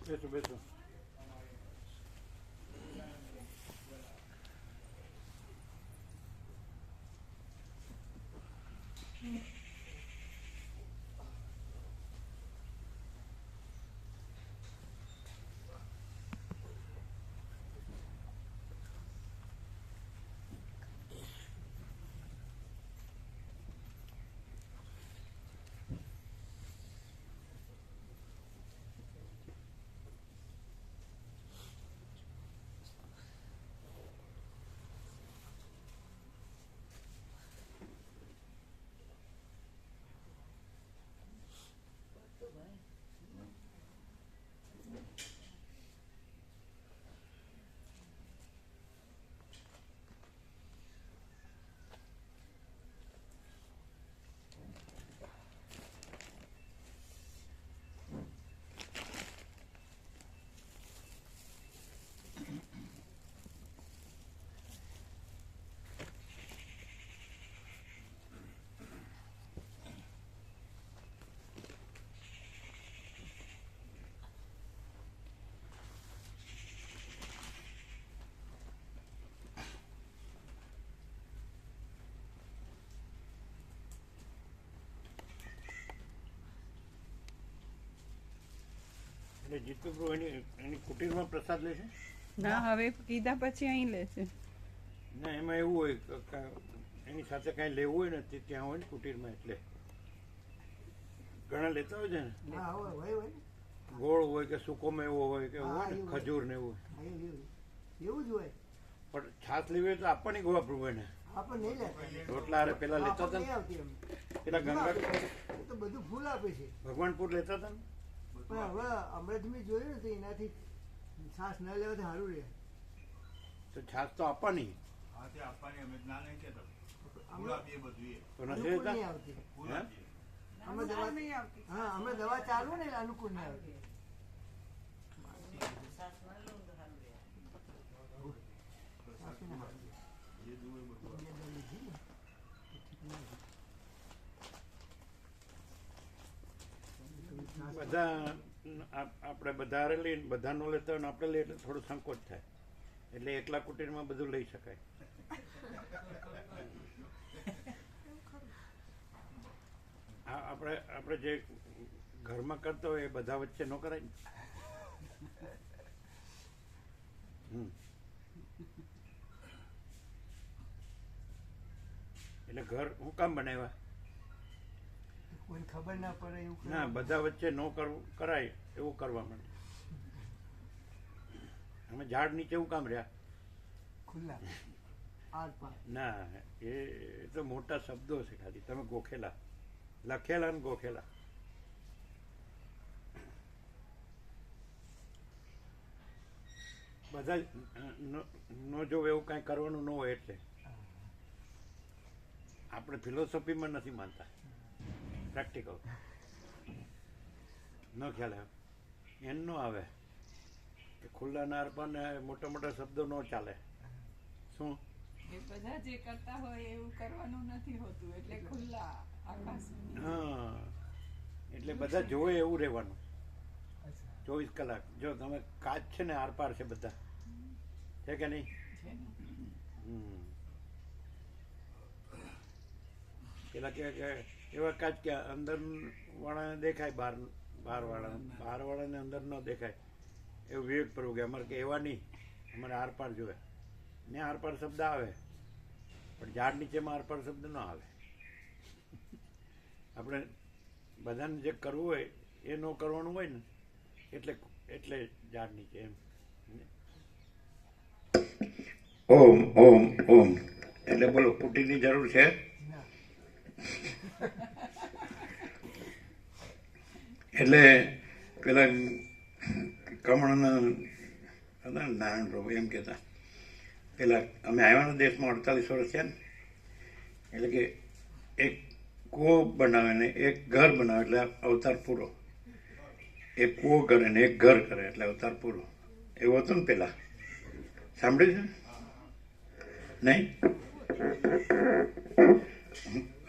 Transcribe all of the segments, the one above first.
બેસો બેસો. એટલે જીતુભાઈ એની કુટીરમાં પ્રસાદ લે છે? ના, હવે કીધા પછી અહીં લે છે. ના, એમાં એવું હોય એની સાથે કાંઈ લેવું હોય ને તે ત્યાં હોય ને કુટીરમાં, એટલે ઘણા લેતા હોય છે ને. ગોળ હોય કે સૂકો મેવો હોય કે હોય ને ખજૂર ને એવું એવું જ હોય. પણ છાશ લેવી હોય તો આપવાની ગોવા પ્રભુ ને રોટલા અરે પેલા લેતા હતા ને, પેલા ગંગા તો બધું ફૂલ આપે છે. ભગવાનપુર લેતા હતા ને. પણ હવે અમૃત મેં જોયું ને તો એનાથી છાશ ન લેવાથી સારું રહે. તો છાશ તો આપવાની અનુકૂળ નહીં આવતી. અમે દવા ચાલુ ને એટલે અનુકૂળ નહીં આવતી. બધા આપણે બધા લઈને બધાનો લેતા હોય ને આપણે લઈએ એટલે થોડું સંકોચ થાય, એટલે એકલા કુટીરમાં બધું લઈ શકાય. આપણે જે ઘરમાં કરતા હોય એ બધા વચ્ચે ન કરાય ને. એટલે ઘર હું કામ બનાવ્યા? કોઈ ખબર ના પડે એવું. ના, બધા વચ્ચે ન કરવું કરાય એવું કરવા માંડે. અમે ઝાડ નીચે એવું કામ રહ્યા ખુલ્લા ના, એ તો મોટા શબ્દો છે ખાલી. તમે ગોખેલા લખેલા ને ગોખેલા. બધા નો જોવે એવું કાંઈ કરવાનું ન હોય, એટલે આપણે ફિલોસોફીમાં નથી માનતા, પ્રેક્ટિકલ ન ખ્યાલ આવે એમ ન આવે કે ખુલ્લા નાર પણ મોટા મોટા શબ્દો ન ચાલે. શું એ બધા જે કરતા હોય એવું કરવાનું નથી હોતું, એટલે ખુલ્લા આકાશ. હા, એટલે બધા જોવે એવું રહેવાનું 24 કલાક. જો તમે કાચ છે ને આરપાર છે બધા, છે કે નહીં? પેલા કે એવા કાચ કે અંદર વાળાને દેખાય, બહાર વાળાને અંદર ન દેખાય, એવું વિવેક પ્રભુ કે અમારે કે એવા નહીં, અમારે આરપાર જોવે ને. આરપાર શબ્દ આવે પણ ઝાડ નીચેમાં આરપાર શબ્દ ન આવે. આપણે બધાને જે કરવું હોય એ ન કરવાનું હોય ને, એટલે ઝાડ નીચે એમ. ઓમ ઓમ ઓમ એટલે બોલો, કુટીરની જરૂર છે? એટલે પેલા કમળના હતા ને નારાયણ પ્રભુ એમ કહેતા, પેલા અમે આવ્યાના દેશમાં 48 વર્ષ થયા ને, એટલે કે એક કૂવો બનાવે ને એક ઘર બનાવે એટલે અવતાર પૂરો. એક કૂવો કરે ને એક ઘર કરે એટલે અવતાર પૂરો. એવું હતું ને પેલા, સાંભળ્યું છે નહીં?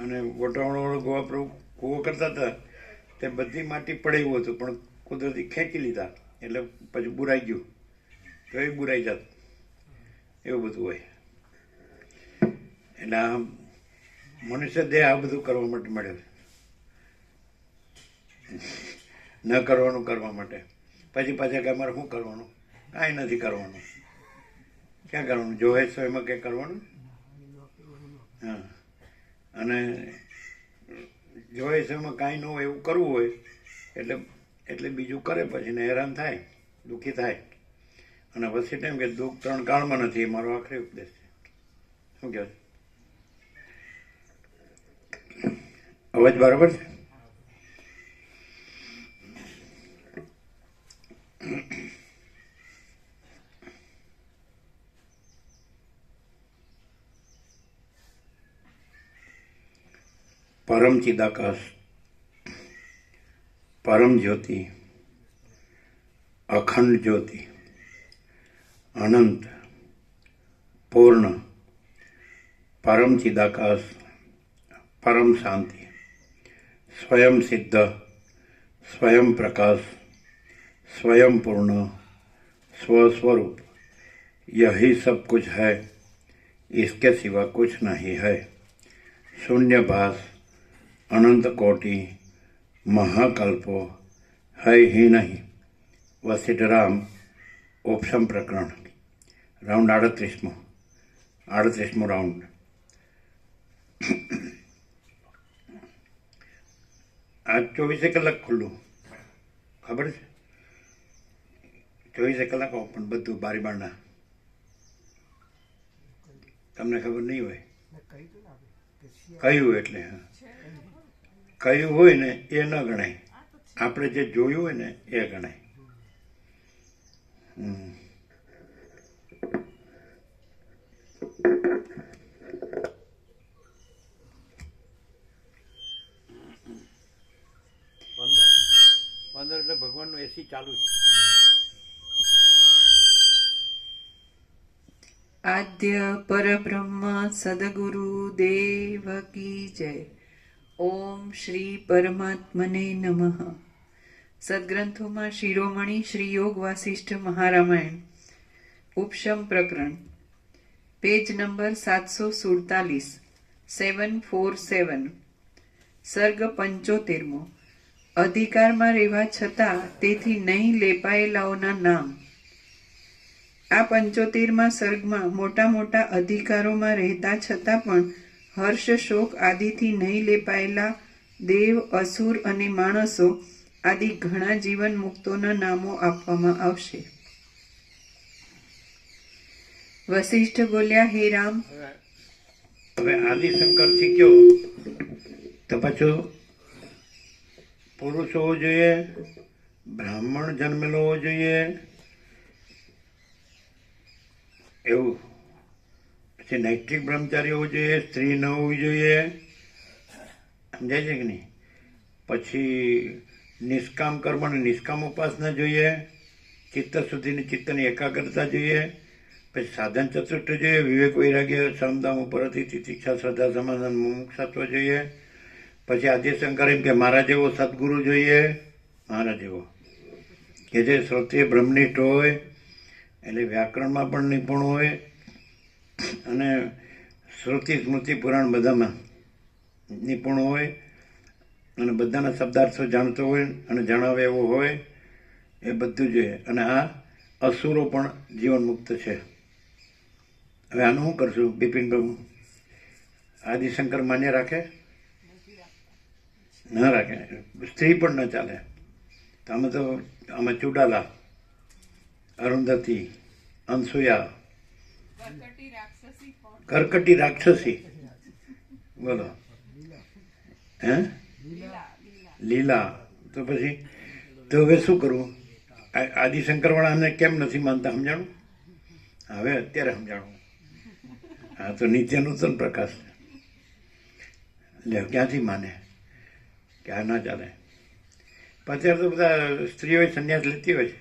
અને વોટાવાળો ગોવા પ્રભુ કૂવો કરતા હતા તે બધી માટી પડે એવું હતું, પણ કુદરતી ખેંચી લીધા એટલે પછી બુરાઈ ગયું તો એ બુરાઈ જાત, એવું બધું હોય. એટલે આ મનુષ્ય દેહ આ બધું કરવા માટે મળેલ, ન કરવાનું કરવા માટે. પછી પાછા કે અમારે શું કરવાનું? કાંઈ નથી કરવાનું. ક્યાં કરવાનું? જોવે છો એમાં ક્યાં કરવાનું? હા, અને જોવે છે એમાં કાંઈ ન હોય એવું કરવું હોય એટલે બીજું કરે, પછી ને હેરાન થાય, દુઃખી થાય. અને પછી એમ કે દુઃખ 3 કાળમાં નથી, એ મારો આખરી ઉપદેશ છે. શું કહેવાય? અવાજ બરાબર છે? પરમ ચિદાકાશ, પરમ જ્યોતિ, અખંડ જ્યોતિ, અનંત, પૂર્ણ, પરમ ચિદાકાશ, પરમ શાંતિ, स्वयं सिद्ध, स्वयं प्रकाश, स्वयं पूर्ण, स्वस्वरूप, यही सब कुछ है, इसके सिवा कुछ नहीं है. शून्यभास, अनंत कोटि, महाकल्पो है ही नहीं. वशिष्ठराम उपशम प्रकरण, राउंड 38मो राउंड. આજ 24 કલાક ખુલ્લું, ખબર છે? 24 કલાક ઓપન, બધું બારી બારણા. તમને ખબર નહીં હોય. કહ્યું એટલે કહ્યું હોય ને એ ન ગણાય, આપણે જે જોયું હોય ને એ ગણાય. પંદર એટલે ભગવાનનું એસી ચાલુ છે. આદ્ય પરબ્રહ્મ સદગુરુ દેવ કી જય. ઓમ શ્રી પરમાત્મને નમઃ. સદગ્રંથોમાં શિરોમણી શ્રી યોગ વાસિષ્ઠ મહારામાયણ ઉપશમ પ્રકરણ, પેજ નંબર 747, 747, સર્ગ 75મો. અધિકારમાં રહેવા છતાં તેથી નહીં લેપાયેલાઓના નામ. આ 75મા સર્ગમાં મોટા મોટા અધિકારોમાં રહેતા છતાં પણ હર્ષ શોક આદિથી નહીં લેપાયેલા દેવ, અસુર અને માણસો આદિ ઘણા જીવન મુક્તોના નામો આપવામાં આવશે. વશિષ્ઠ બોલ્યા, હે રામ. હવે આદિશંકર શીખ્યો તો પાછું પુરુષ હોવો જોઈએ, બ્રાહ્મણ જન્મેલો હોવો જોઈએ, એવું. પછી નૈષ્ઠિક બ્રહ્મચારી હોવું જોઈએ, સ્ત્રી ન હોવી જોઈએ, સમજાય છે કે નહીં? પછી નિષ્કામ કર્મ અને નિષ્કામ ઉપાસના જોઈએ, ચિત્ત સુધીની ચિત્તની એકાગ્રતા જોઈએ, પછી સાધન ચતુષ્ટ જોઈએ, વિવેક વૈરાગ્ય સમદામ ઉપરથી તિતિક્ષા શ્રદ્ધા સમાધાન મુમુક્ષત્વ જોઈએ. પછી આદ્યશંકર એમ કે મારા જેવો સદગુરુ જોઈએ, મારા જેવો કે જે શ્રોત્રિય બ્રહ્મનિષ્ઠ હોય, એટલે વ્યાકરણમાં પણ નિપુણ હોય અને શ્રુતિ સ્મૃતિ પુરાણ બધામાં નિપુણ હોય અને બધાના શબ્દાર્થો જાણતો હોય અને જણાવે એવો હોય, એ બધું જોઈએ. અને આ અસુરો પણ જીવન મુક્ત છે. હવે આનું શું કરશું? બિપિન પ્રભુ આદિશંકર માન્ય રાખે? ન રાખે. સ્ત્રી પણ ન ચાલે. તો આમાં ચુડાલા, અરુંધતી, અનસુયા, કરકટી રાક્ષસી, બોલો, હે લીલા. તો પછી તો હવે શું કરવું? આદિશંકર વાળાને કેમ નથી માનતા સમજાણું? હવે અત્યારે સમજાણું. હા, તો નિત્ય નૂતન પ્રકાશ છે. લે, ક્યાંથી માને કે આ ના ચાલે? અત્યારે તો બધા સ્ત્રીઓ સંન્યાસ લેતી હોય છે,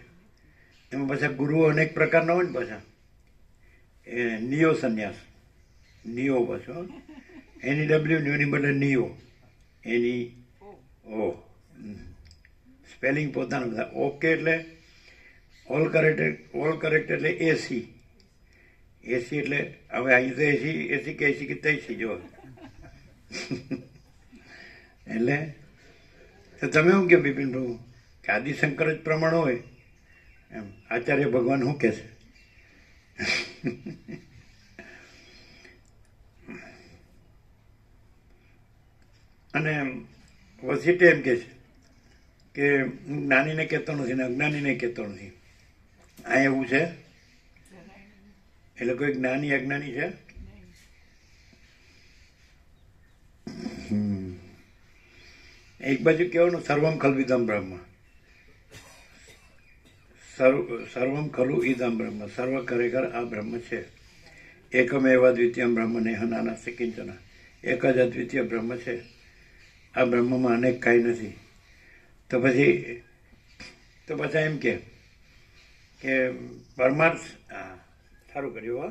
એમાં પાછા ગુરુઓ અનેક પ્રકારના હોય ને પાછા. એ નિયો સંન્યાસ, નિયો પાછો, એની ડબલ્યુ ન્યુની બદલે નિયો, એની ઓ સ્પેલિંગ પોતાના બધા. ઓકે એટલે ઓલ કરેક્ટ એટલે એસી એટલે હવે અહીં તો એસી કે એસી કે તૈસી જો એટલે તો તમે શું કહો બિપિન પ્રભુ કે આદિશંકર જ પ્રમાણ હોય એમ આચાર્ય ભગવાન શું કહે છે? અને વસીટે એમ કે છે કે હું જ્ઞાનીને કહેતો નથી ને અજ્ઞાનીને કહેતો નથી. આ એવું છે? એટલે કોઈ જ્ઞાની અજ્ઞાની છે? એક બાજુ કહેવાનું સર્વમ ખલુ ઇદમ બ્રહ્મ, સર્વમ ખલુ ઇદમ બ્રહ્મ, સર્વ ખરેખર આ બ્રહ્મ છે. એકમેવ દ્વિતીય બ્રહ્મ નેહ નાનાસ્તિ કિંચન, એક જ અદ્વિતીય બ્રહ્મ છે. આ બ્રહ્મમાં અનેક કાંઈ નથી. તો પછી એમ કે પરમાર્થ, હા સારું કર્યું હો.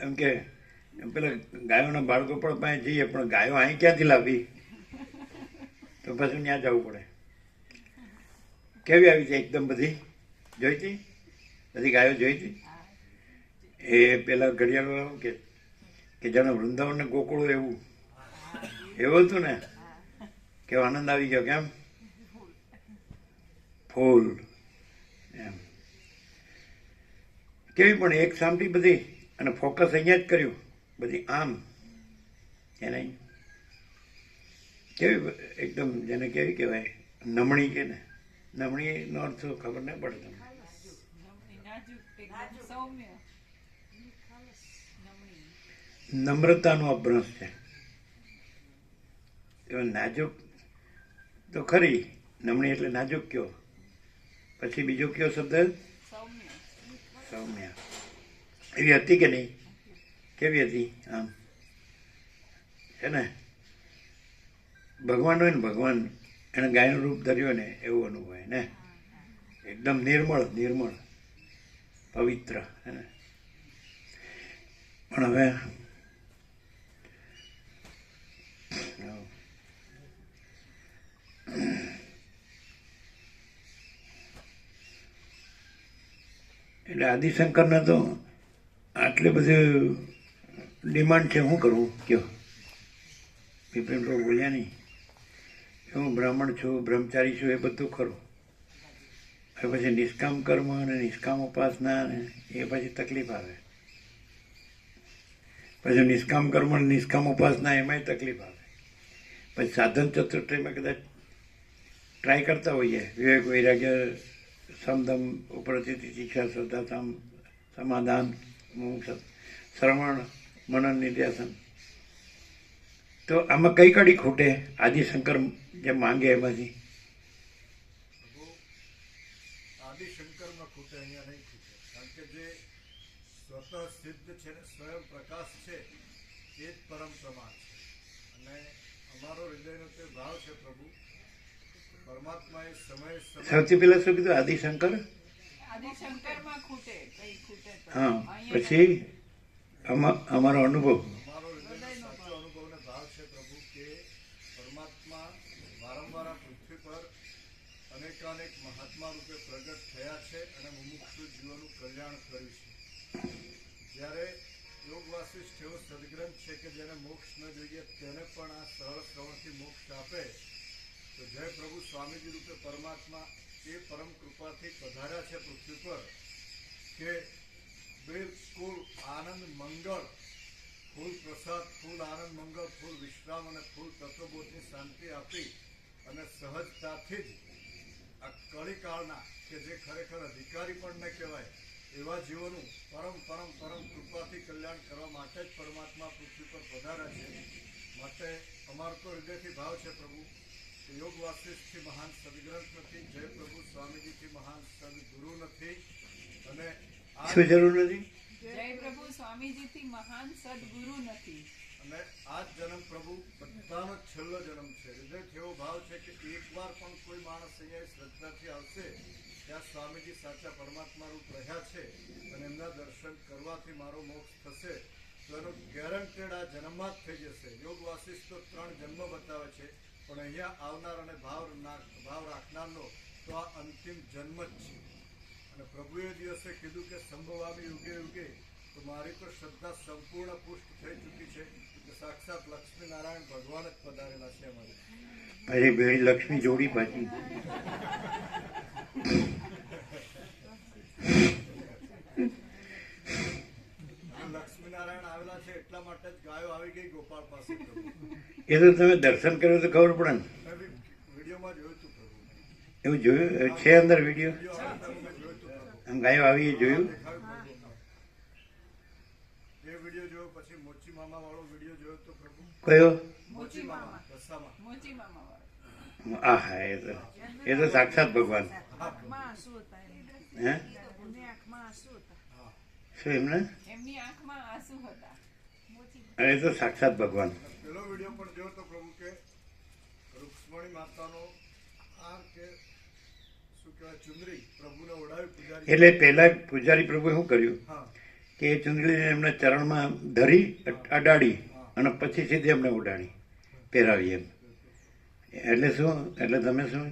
એમ કે પેલા ગાયોના બાળકો પણ પાસે જઈએ પણ ગાયો અહીં ક્યાંથી લાવી? તો પછી ત્યાં જવું પડે. કેવી આવી છે એકદમ બધી જોઈતી? બધી ગાયો જોઈતી? એ પેલા ઘડિયાળ કે જાણે વૃંદાવન ને ગોકુળ એવું હતું ને, કેવો આનંદ આવી ગયો. કેમ? ફૂલ એમ કેવી પણ એક સામટી બધી, અને ફોકસ અહીંયા જ કર્યું બધી આમ કે નહીં? કેવી એકદમ જેને કેવી કહેવાય નમણી કે ને, નમણી નો અર્થ ખબર નહીં પડે તમને? નમ્રતાનો અભ્રંશ છે. નાજુક તો ખરી, નમણી એટલે નાજુક કયો. પછી બીજો કયો શબ્દ? સૌમ્ય. એવી હતી કે નહીં? કેવી હતી? આમ છે ને, ભગવાન હોય ને, ભગવાન એને ગાયનું રૂપ ધર્યું ને એવું અનુભવાય ને. એકદમ નિર્મળ પવિત્ર હે ને. પણ હવે એટલે આદિશંકરના તો આટલી બધી ડિમાન્ડ છે. શું કરવું કયો? બિપિન પ્રભુ બોલ્યા નહીં. હું બ્રાહ્મણ છું, બ્રહ્મચારી છું, એ બધું ખરું. હવે પછી નિષ્કામ કર્મ અને નિષ્કામ ઉપાસના ને એ પછી તકલીફ આવે. પછી નિષ્કામ કર્મ અને નિષ્કામ ઉપાસના એમાંય તકલીફ આવે. પછી સાધન ચતુર્થમાં કદાચ ટ્રાય કરતા હોઈએ, વિવેક વૈરાગ્ય સમદમ ઉપરથી શિક્ષા શ્રદ્ધા સમાધાન શ્રવણ મનન નિધ્યાસન, તો આમાં કઈ કડી ખૂટે? આદિશંકર જે માંગે એમાંથી આદિશંકરમાં ખૂટે, અહીંયા નહીં ખૂટે. કારણ કે જે સ્વતઃ સિદ્ધ છે ને સ્વયં પ્રકાશ છે એ જ પરમ પ્રમાણ છે. અને અમારો હૃદયનો તે ભાવ છે પ્રભુ પરમાત્મા એ સમય સૌથી પહેલા શું કીધું? આદિશંકર. હા, પછી અમારો અનુભવ, અમારો હૃદયનો સાચો અનુભવ ને ભાવ છે પ્રભુ કે પરમાત્મા વારંવાર આ પૃથ્વી પર અનેકાનેક મહાત્મા રૂપે પ્રગટ થયા છે અને મુમુક્ષુ જીવોનું કલ્યાણ કર્યું છે. જ્યારે યોગ વાસિષ્ઠ એવો સદગ્રંથ છે કે જેને મોક્ષ ન જોઈએ તેને પણ આ સરળ શ્રવણથી મોક્ષ આપે. તો જય પ્રભુ સ્વામીજી રૂપે પરમાત્મા એ પરમ કૃપાથી પધાર્યા છે પૃથ્વી પર કે બિલકુલ આનંદ મંગળ, ફૂલ પ્રસાદ, ફૂલ આનંદ મંગળ, ફૂલ વિશ્રામ અને ફૂલ તત્વબોધની શાંતિ આપી અને સહજતાથી જ આ કળીકાળના કે જે ખરેખર અધિકારી પણ ન કહેવાય એવા જીવોનું પરમ કૃપાથી કલ્યાણ કરવા માટે જ પરમાત્મા પૃથ્વી પર પધાર્યા છે. માટે અમારો તો હૃદયથી ભાવ છે પ્રભુ કે યોગ વાસિષ્ઠથી મહાન સદગ્રંથ નથી, જય પ્રભુ સ્વામીજીથી મહાન સદગુરુ નથી. અને શું જરૂર નથી? જય પ્રભુ સ્વામીજીથી મહાન સદગુરુ નથી. અને આ જ જન્મ પ્રભુ બધાનો છેલ્લો જન્મ છે. હૃદયથી એવો ભાવ છે કે એકવાર પણ કોઈ માણસ અહીંયા શ્રદ્ધાથી આવશે ત્યાં સ્વામીજી સાચા પરમાત્મા રૂપ રહ્યા છે અને એમના દર્શન કરવાથી મારો મોક્ષ થશે. તો એનો ગેરંટેડ આ જન્મમાં જ થઈ જશે. યોગ વાસિષ્ઠ તો 3 જન્મ બતાવે છે, પણ અહીંયા આવનાર અને ભાવ રાખનારનો તો આ અંતિમ જન્મ જ છે. અને પ્રભુએ દિવસે કીધું કે સંભવામી યુગે યુગે, તો મારી તો શ્રદ્ધા સંપૂર્ણ પુષ્ટ થઈ ચૂકી છે કે સાક્ષાત લક્ષ્મીનારાયણ ભગવાન જ પધારેલા છે અમારે. અરે બેડી લક્ષ્મી જોડી પાછી. લક્ષ્મીનારાયણ આવેલા છે એટલા માટે જ ગાયો આવી ગઈ ગોપાળ પાસે. એ તો તમે દર્શન કર્યું તો ખબર પડે ને. મેં વિડીયોમાં જોયું હતું પ્રભુ. એવું જોયું છે અંદર વિડીયો? વિડીયો આવતા મેં જોયું હતું પ્રભુ. આમ ગાયો આવી એ જોયું? દેખાયું પ્રભુ. એ વિડીયો જોયો, પછી મોચી મામા વાળો વિડીયો જોયો તો પ્રભુ. કયો? મોચી મામા રસ્તામાં. મોચી મામા વાળો. આહા, એ તો સાક્ષાત ભગવાન. આંખમાં આંસુ હતા એમને. હે? એમની આંખમાં આંસુ હતા. શું એમને? એમની આંખમાં આંસુ હતા. એ તો સાક્ષાત ભગવાન. પેલો વિડીયો પણ જોયો તો પ્રભુ કે રૂક્ષ્મણી માતાનો આ કે શું કહેવાય ચુંદડી પ્રભુને ઓઢાવી પૂજારી. એટલે પહેલા પૂજારી પ્રભુએ શું કર્યું હા કે એ ચુંદડીને એમના ચરણમાં ધરી અડાડી અને પછી સીધી એમને ઉડાડી પહેરાવી એમ. એટલે શું? એટલે તમે શું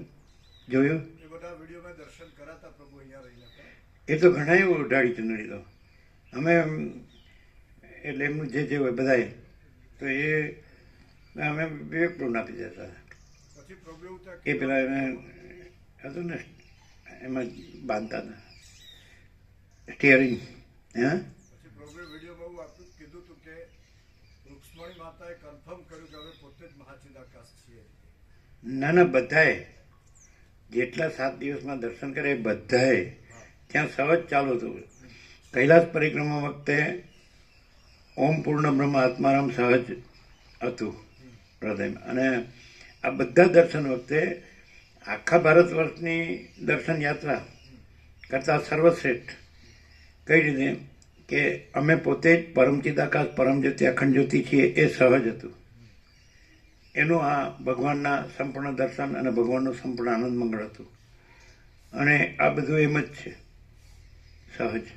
જોયું? એ બધા વિડીયો મેં દર્શન કરાતા પ્રભુ અહીંયા રહીને. એ તો ઘણા એવું ઉડાડી ચુંદડી તો અમે એટલે એમનું જે હોય બધાએ તો એ અમે વિવેકપૂર્ણ આપી દેતા. પછી પ્રભુ એવું ત્યાં એ પેલા એને હતું ને એમાં બાંધતા હતા સ્ટિયરિંગ. હા, પછી પ્રભુએ વિડીયોમાં એવું આપ્યું કીધું હતું કે રૂક્ષ્મણી માતાએ કન્ફર્મ કર્યું કે અમે પોતે જ મહાચિદાકાશ છીએ. ના ના, બધાએ જેટલા 7 દિવસમાં દર્શન કરે એ બધાએ ત્યાં સહજ ચાલુ હતું. કૈલાસ પરિક્રમા વખતે ઓમ પૂર્ણ બ્રહ્મ આત્મારામ સહજ હતું હૃદયમાં. અને આ બધા દર્શન વખતે આખા ભારત વર્ષની દર્શન યાત્રા કરતાં સર્વશ્રેષ્ઠ કઈ રીતે કે અમે પોતે જ પરમચિદાકાશ પરમજ્યોતિ અખંડ જ્યોતિ છીએ એ સહજ હતું. એનું આ ભગવાનના સંપૂર્ણ દર્શન અને ભગવાનનું સંપૂર્ણ આનંદ મંગળ હતું. અને આ બધું એમ જ છે, સહજ.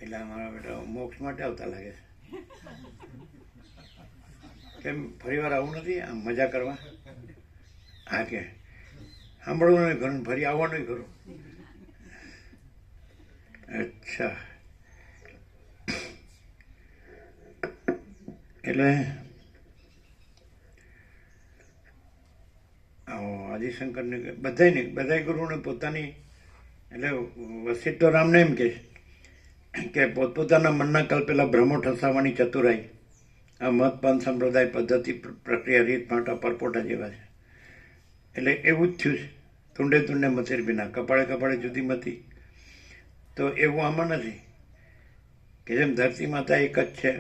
એટલે અમારા બેટા મોક્ષ માટે આવતા લાગે છે. કેમ ફરી વાર આવું નથી આમ મજા કરવા? હા, કે સાંભળવું નહીં ખરું, ફરી આવવાનું ખરું? અચ્છા, એટલે આદિશંકરને બધાય ગુરુને પોતાની એટલે વસિષ્ઠ તો રામને એમ કે પોતપોતાના મનના કલ્પેલા ભ્રમો ઠસાવવાની ચતુરાઈ આ મતપાન સંપ્રદાય પદ્ધતિ પ્રક્રિયા રીત ભાંટા પરપોટા જેવા છે. એટલે એવું જ થયું છે. તુંડે તુંડે મથેર બિના, કપાળે કપાળે જુદી મતી. તો એવું આમાં નથી કે જેમ ધરતી માતા એક જ છે,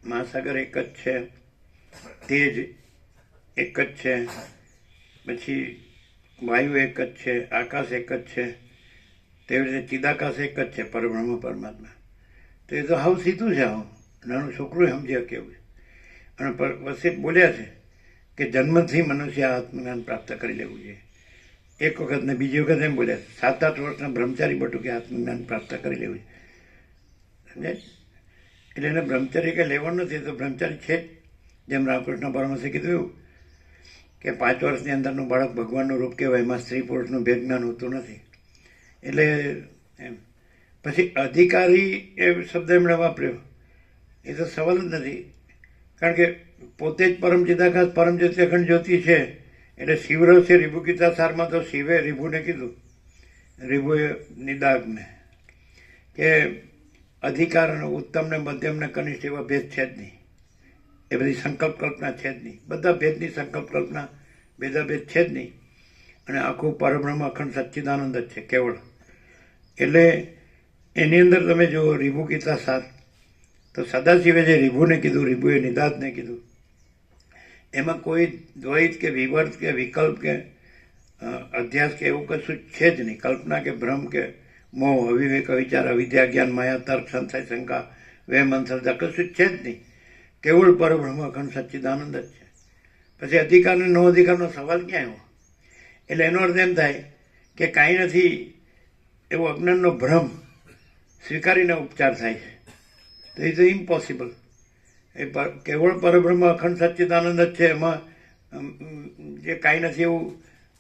મહાસાગર એક જ છે, તેજ એક જ છે, પછી વાયુ એક જ છે, આકાશ એક જ છે, તેવી રીતે ચિદાકાશ એક જ છે, પરબ્રહ્મ પરમાત્મા. તો એ તો હાવ સીધું છે. આવું નાનું છોકરું સમજી કેવું. અને વસિષ્ઠ બોલ્યા છે કે જન્મથી મનુષ્ય આત્મજ્ઞાન પ્રાપ્ત કરી લેવું જોઈએ. એક વખત ને બીજી વખત એમ બોલ્યા 7-8 વર્ષના બ્રહ્મચારી બટુકે આત્મજ્ઞાન પ્રાપ્ત કરી લેવું જોઈએ. સમજાય? એટલે એને બ્રહ્મચર્ય કંઈ લેવાનું નથી, તો બ્રહ્મચારી છે જ. જેમ રામકૃષ્ણ પરમહંસે કીધું એવું કે 5 વર્ષની અંદરનું બાળક ભગવાનનું રૂપ કહેવાય, એમાં સ્ત્રી પુરુષનું ભેદ જ્ઞાન હોતું નથી. એટલે એમ પછી અધિકારી એ શબ્દ એમણે વાપર્યો, એ તો સવાલ જ નથી. કારણ કે પોતે જ પરમ ચિદાકાશ પરમ જ્યોતિ અખંડ જ્યોતિ છે. એટલે શિવરસ છે રીભુ ગીતા સારમાં તો શિવે રીભુને કીધું, રીભુએ નિદાગને કે અધિકાર અને ઉત્તમ ને મધ્યમ ને કનિષ્ઠ એવા ભેદ છે જ નહીં. એ બધી સંકલ્પ કલ્પના છે જ નહીં. બધા ભેદની સંકલ્પ કલ્પના ભેદાભેદ છે જ નહીં. અને આખું પરબ્રહ્મ અખંડ સચ્ચિદાનંદ જ છે કેવળ. એટલે એની અંદર તમે જુઓ રીભુ ગીતા સાર, તો સદાશિવે જે રીભુને કીધું, રીભુએ નિદાતને કીધું, એમાં કોઈ દ્વૈત કે વિવર્ત કે વિકલ્પ કે અધ્યાસ કે એવું કશું છે જ નહીં. કલ્પના કે ભ્રમ કે મોહ, અવિવેક, વિચાર, અવિદ્યા, જ્ઞાન, માયા, તર્ક, સંશય, શંકા, વહેમ, અંધશ્રદ્ધા કશું જ છે જ નહીં. કેવળ પરબ્રહ્મ અખંડ સચ્ચિદાનંદ જ છે. પછી અધિકાર અને નો અધિકારનો સવાલ ક્યાં આવ્યો? એટલે એનો અર્થ એમ થાય કે કાંઈ નથી, એવો અજ્ઞાનનો ભ્રમ સ્વીકારીને ઉપચાર થાય છે, તો એ તો ઇમ્પોસિબલ. એ કેવળ પરબ્રહ્મ અખંડ સચ્ચિદાનંદ જ છે, એમાં જે કાંઈ નથી એવું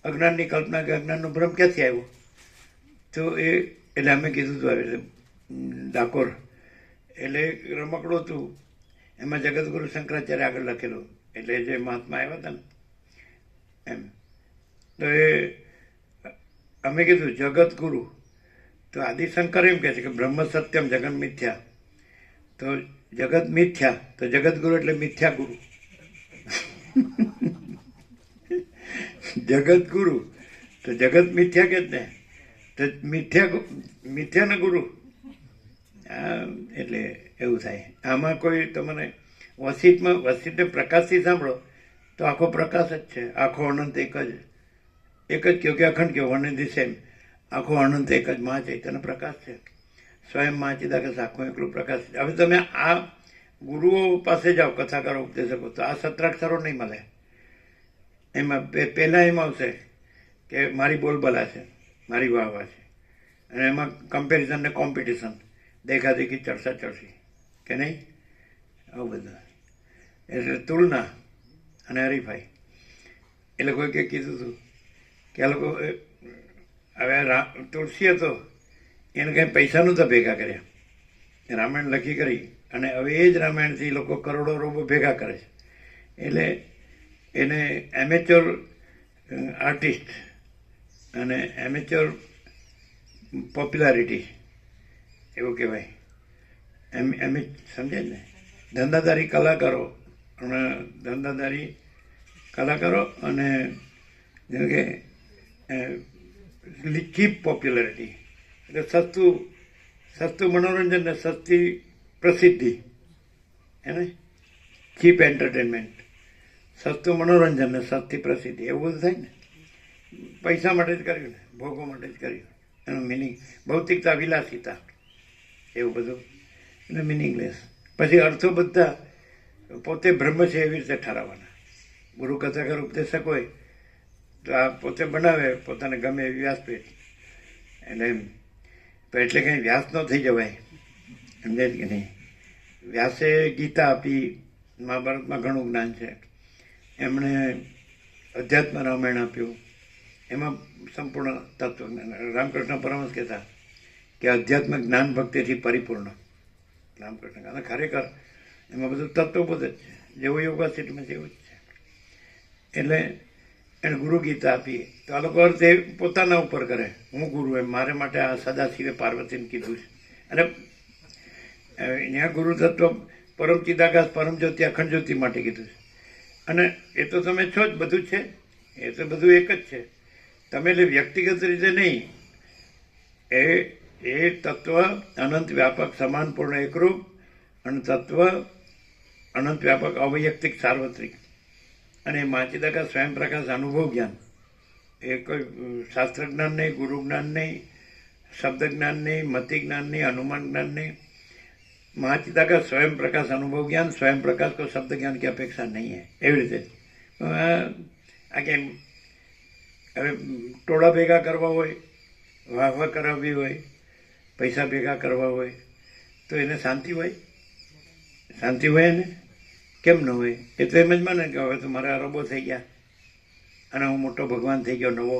અજ્ઞાનની કલ્પના કે અજ્ઞાનનો ભ્રમ ક્યાંથી આવ્યો? તો એટલે અમે કીધું હતું આવી રીતે ડાકોર, એટલે રમકડું હતું, એમાં જગતગુરુ શંકરાચાર્ય આગળ લખેલું, એટલે જે મહાત્મા આવ્યા હતા ને એમ. તો અમે કીધું જગતગુરુ, તો આદિશંકર એમ કહે છે કે બ્રહ્મ સત્યમ જગન મિથ્યા, તો જગત મિથ્યા, તો જગતગુરુ એટલે મિથ્યા ગુરુ. જગત ગુરુ તો જગત મિથ્યા કે જ ને, તો મિથ્યાના ગુરુ. એટલે એવું થાય. આમાં કોઈ તમને વસીતને પ્રકાશથી સાંભળો તો આખો પ્રકાશ જ છે, આખો અનંત એક જ કહ્યું કે અખંડ કહ્યું, વન ઇઝ ધી સેમ. આખો અનંત એક જ મહાચૈતન્ય પ્રકાશ છે, સ્વયં મહાચિદાકાશ આખો એકલું પ્રકાશ છે. હવે તમે આ ગુરુઓ પાસે જાઓ, કથાકારો, ઉપદેશકો, તો આ સત્રાક્ષરો નહીં મળે. એમાં પહેલાં એમ આવશે કે મારી બોલબલા છે, મારી વાહ છે, અને એમાં કમ્પેરિઝન ને કોમ્પિટિશન, દેખાદેખી, ચર્ચા ચર્ચી કે નહીં, આવું બધું. એટલે તુલના અને હરીફાઈ. એ લોકોએ કે કીધું હતું કે આ લોકો હવે તુલસી હતો એને કંઈ પૈસા નહોતા ભેગા કર્યા, રામાયણ લખી કરી, અને હવે એ જ રામાયણથી લોકો કરોડો રૂપિયા ભેગા કરે છે. એટલે એને એમેચ્યોર આર્ટિસ્ટ અને એમેચ્યોર પોપ્યુલારિટી એવું કહેવાય. એમ સમજે ને, ધંધાદારી કલાકારો અને જેમ કે ચીપ પોપ્યુલારિટી, એટલે સસ્તું મનોરંજન ને સસ્તી પ્રસિદ્ધિ, એને ચીપ એન્ટરટેનમેન્ટ, સસ્તું મનોરંજન ને સસ્તી પ્રસિદ્ધિ, એવું બધું થાય ને. પૈસા માટે જ કર્યું ને, ભોગો માટે જ કર્યું. એનું મિનિંગ ભૌતિકતા, વિલાસિતા, એવું બધું એટલે મિનિંગલેસ. પછી અર્થો બધા પોતે બ્રહ્મ છે એવી રીતે ઠરાવવાના. ગુરુ કથાકાર ઉપદેશક હોય તો આ પોતે બનાવે પોતાને ગમે એવી વ્યાસપીઠ, એટલે એમ એટલે કંઈ વ્યાસ ન થઈ જવાય, સમજે કે નહીં. વ્યાસે ગીતા આપી, મહાભારતમાં ઘણું જ્ઞાન છે, એમણે અધ્યાત્મ રામાયણ આપ્યું, એમાં સંપૂર્ણ તત્વજ્ઞાન. રામકૃષ્ણ પરમહંસ કહેતા કે અધ્યાત્મ જ્ઞાન ભક્તિથી પરિપૂર્ણ રામકૃષ્ણ, અને ખરેખર એમાં બધું તત્વબોધ જ છે, જેવું યોગાસિટીમાં છે એવું જ છે. એટલે એને ગુરુ ગીતા આપી, તો આ લોકો અર્થ એ પોતાના ઉપર કરે, હું ગુરુ એમ, મારે માટે આ સદાશિવે પાર્વતીને કીધું છે. અને ત્યાં ગુરુ તત્વ પરમ ચિદાકાશ, પરમ જ્યોતિ, અખંડ જ્યોતિ માટે કીધું છે. અને એ તો તમે છો જ, બધું છે, એ તો બધું એક જ છે. તમે એટલે વ્યક્તિગત રીતે નહીં, એ તત્વ અનંત વ્યાપક, સમાન, પૂર્ણ, એકરૂપ, અને તત્વ અનંત વ્યાપક, અવૈયક્તિક, સાર્વત્રિક. અને મહાચિદાકાશ સ્વયં પ્રકાશ અનુભવ જ્ઞાન, એ કોઈ શાસ્ત્ર જ્ઞાન નહીં, ગુરુ જ્ઞાન નહીં, શબ્દ જ્ઞાન નહીં, મતિ જ્ઞાન નહીં, અનુમાન જ્ઞાન નહીં. મહાચિદાકાશ स्वयं प्रकाश अनुभव ज्ञान, स्वयं प्रकाश को शब्द ज्ञान की अपेक्षा नहीं है. एवं रीते आगे હવે ટોળા ભેગા કરવા હોય, વાહ કરાવવી હોય, પૈસા ભેગા કરવા હોય, તો એને શાંતિ હોય? શાંતિ હોય ને? કેમ ન હોય? એ તો એમ જ માને કે હવે તો મારા અરબો થઈ ગયા અને હું મોટો ભગવાન થઈ ગયો નવો,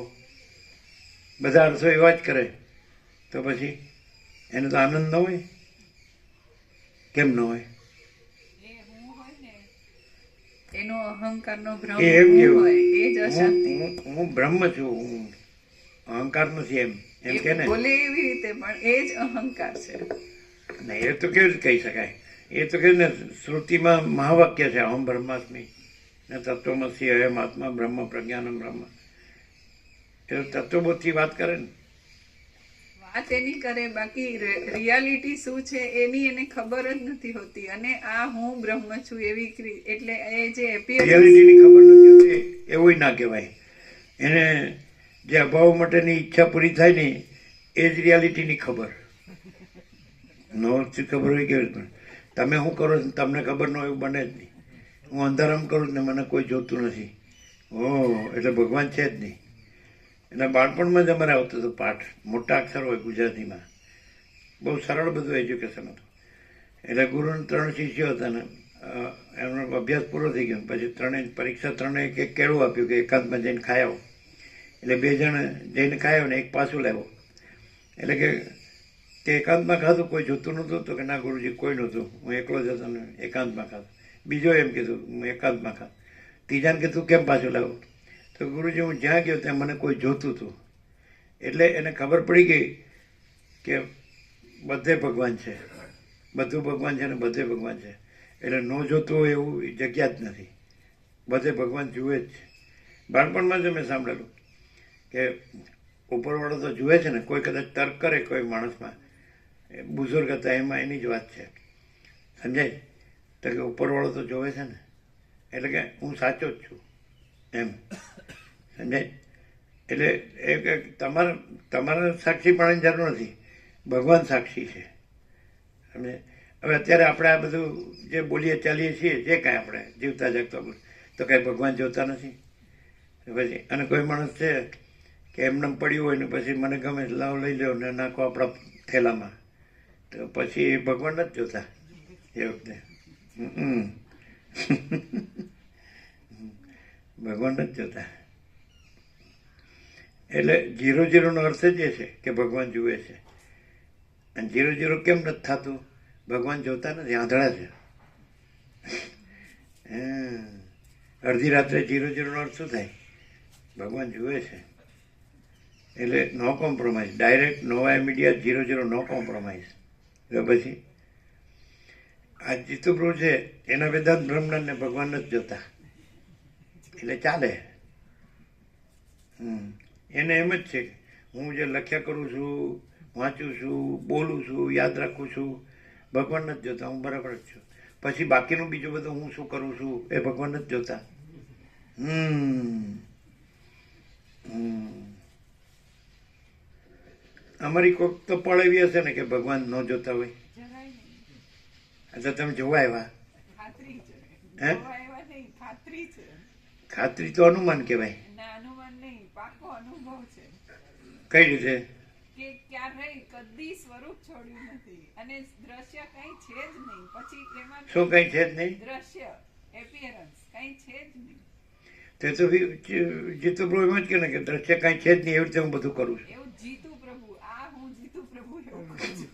બધા અર્થો એવા જ કરે, તો પછી એને તો આનંદ ન હોય? કેમ ન હોય? એનો અહંકારનો ભ્રમ એમ હોય, એ જ અશાંતિ. હું બ્રહ્મ છું, હું અહંકાર નથી, એમ કે ને. બોલે એવી રીતે, પણ એ જ અહંકાર છે. નહીં, એ તો કેવી રીતે કહી શકાય? એ તો કે ને શ્રુતિમાં મહાવાક્ય છે, અહમ બ્રહ્માસ્મિ ને તત્વમસી અયમ આત્મા બ્રહ્મ પ્રજ્ઞાનમ બ્રહ્મ. એ તત્વબોધથી વાત કરે ને, વાત એની કરે, બાકી રિયાલિટી શું છે એની એને ખબર જ નથી હોતી. અને આ હું બ્રહ્મ છું એવી એટલે એ જે રિયાલિટીની ખબર નથી હોતી એવું ના કહેવાય. એને જે અભાવ માટેની ઈચ્છા પૂરી થાય ને એ જ રિયાલિટીની ખબર. નોથી ખબર હોય કેવી રીતે? તમે શું કરો છો તમને ખબર ન હોય એવું બને જ નહીં. હું અંધારામ કરું ને મને કોઈ જોતું નથી, એટલે ભગવાન છે જ નહીં. એટલે બાળપણમાં જ અમારે આવતું હતું પાઠ, મોટા અક્ષર હોય ગુજરાતીમાં, બહુ સરળ બધું એજ્યુકેશન હતું. એટલે ગુરુના 3 શિષ્યો હતા ને એમનો અભ્યાસ પૂરો થઈ ગયો. પછી પરીક્ષા ત્રણેય એક કેળું આપ્યું કે એકાંતમાં જઈને ખાઈ આવો. એટલે 2 જણ જઈને ખાયો ને એક પાછું લાવ્યો. એટલે કે તે એકાંતમાં ખાધું, કોઈ જોતું નહોતું તો કે ના ગુરુજી કોઈ નહોતું, હું એકલો જ હતો ને એકાંતમાં ખાધું. બીજો એમ કીધું હું એકાંતમાં ખાધું. ત્રીજાને કીધું કેમ પાછું લાવ્યો? તો ગુરુજી હું જ્યાં ગયો ત્યાં મને કોઈ જોતું હતું. એટલે એને ખબર પડી ગઈ કે બધે ભગવાન છે, બધું ભગવાન છે ને બધે ભગવાન છે. એટલે ન જોતું હોય એવું જગ્યા જ નથી, બધે ભગવાન જુએ જ છે. બાળપણમાં જ મેં સાંભળેલું કે ઉપરવાળો તો જુએ છે ને, કોઈ કદાચ તર્ક કરે કોઈ માણસમાં, બુઝુર્ગ હતા એમાં એની જ વાત છે, સમજાય? તો કે ઉપરવાળો તો જોવે છે ને, એટલે કે હું સાચો જ છું એમ, સમજાય? એટલે એ કે તમારે સાક્ષી પાડવાની જરૂર નથી, ભગવાન સાક્ષી છે, સમજે? હવે અત્યારે આપણે આ બધું જે બોલીએ ચાલીએ છીએ, જે કાંઈ આપણે જીવતા જાગતા બોલ, તો કાંઈ ભગવાન જોતા નથી પછી? અને કોઈ માણસ છે કે એમને પડ્યું હોય ને પછી મને ગમે લાવ લઈ લો ને નાખો આપણા થેલામાં, તો પછી ભગવાન નથી જોતા એ વખતે. ભગવાન નથી જોતા. એટલે 0-0 નો અર્થ જ એ છે કે ભગવાન જુએ છે. અને 0-0 કેમ નથી થતું? ભગવાન જોતા નથી, આંધળા છે. અડધી રાત્રે 0-0 નો અર્થ શું થાય? ભગવાન જુએ છે. એટલે નો કોમ્પ્રોમાઇઝ, ડાયરેક્ટ નો ઇમીડિયેટ 0-0 નો કોમ્પ્રોમાઇઝ. તો પછી આ જીતુપ્રભુ છે એના વેદાંત બ્રહ્મજ્ઞાનને ભગવાન નથી જોતા, એટલે ચાલે. એને એમ જ છે હું જે લખ્યા કરું છું, વાંચું છું, બોલું છું, યાદ રાખું છું, ભગવાન નથી જોતા, હું બરાબર જ છું. પછી બાકીનું બીજું બધું હું શું કરું છું એ ભગવાન નથી જોતા. અમારી કોઈક તો પળ એવી હશે ને કે ભગવાન ન જોતા હોય. જરાય નહીં. તો તમે જોવા આવ્યા? ખાતરી છે. હે? જોવા આવ્યા નહીં, ખાતરી છે. ખાતરી તો અનુમાન કહેવાય. ના, અનુમાન નહીં, પાકો અનુભવ છે કઈ રીતે? કે ક્યારેય કદી સ્વરૂપ છોડ્યું નથી અને દ્રશ્ય કઈ છે જ નહીં. પછી એમાં શું કઈ છે જ નહીં? દ્રશ્ય એપિયરન્સ કઈ છે જ નહીં. તે તો જીતુપ્રભુ એમ જ કે ને કે દ્રશ્ય કાંઈ છે જ નહીં, એવી રીતે હું બધું કરું છું. એવું જીતુ પ્રભુ, આ હું જીતુ પ્રભુ એવું કહું છું.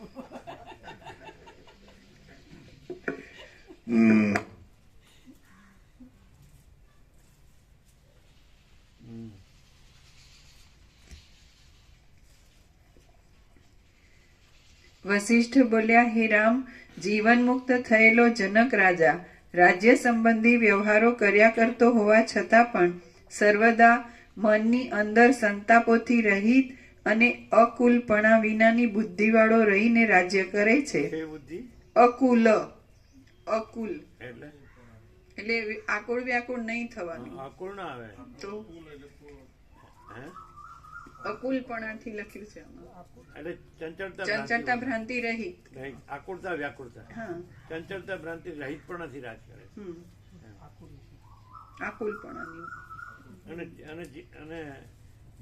વશિષ્ઠ બોલ્યા, હે રામ, જીવન મુક્ત થયેલો જનક રાજા રાજ્ય સંબંધી વ્યવહારો કર્યા કરતો હોવા છતાં પણ સર્વદા મનની અંદર સંતાપોથી રહિત અને અકુલપણા વિનાની બુદ્ધિવાળો રહીને રાજ્ય કરે છે. અકુલ, અકુલ એટલે આકુળ વ્યાકુળ નહીં થવાનું. આકુળ ના આવે તો અકુલપણાથી લખ્યું છે આમાં. એટલે ચંચળતા ભ્રાંતિ રહિત. આકુળતા વ્યાકુળતા, હા, ચંચળતા ભ્રાંતિ રહિત પણ નથી રાજ કરે. આકુલપણાની. અને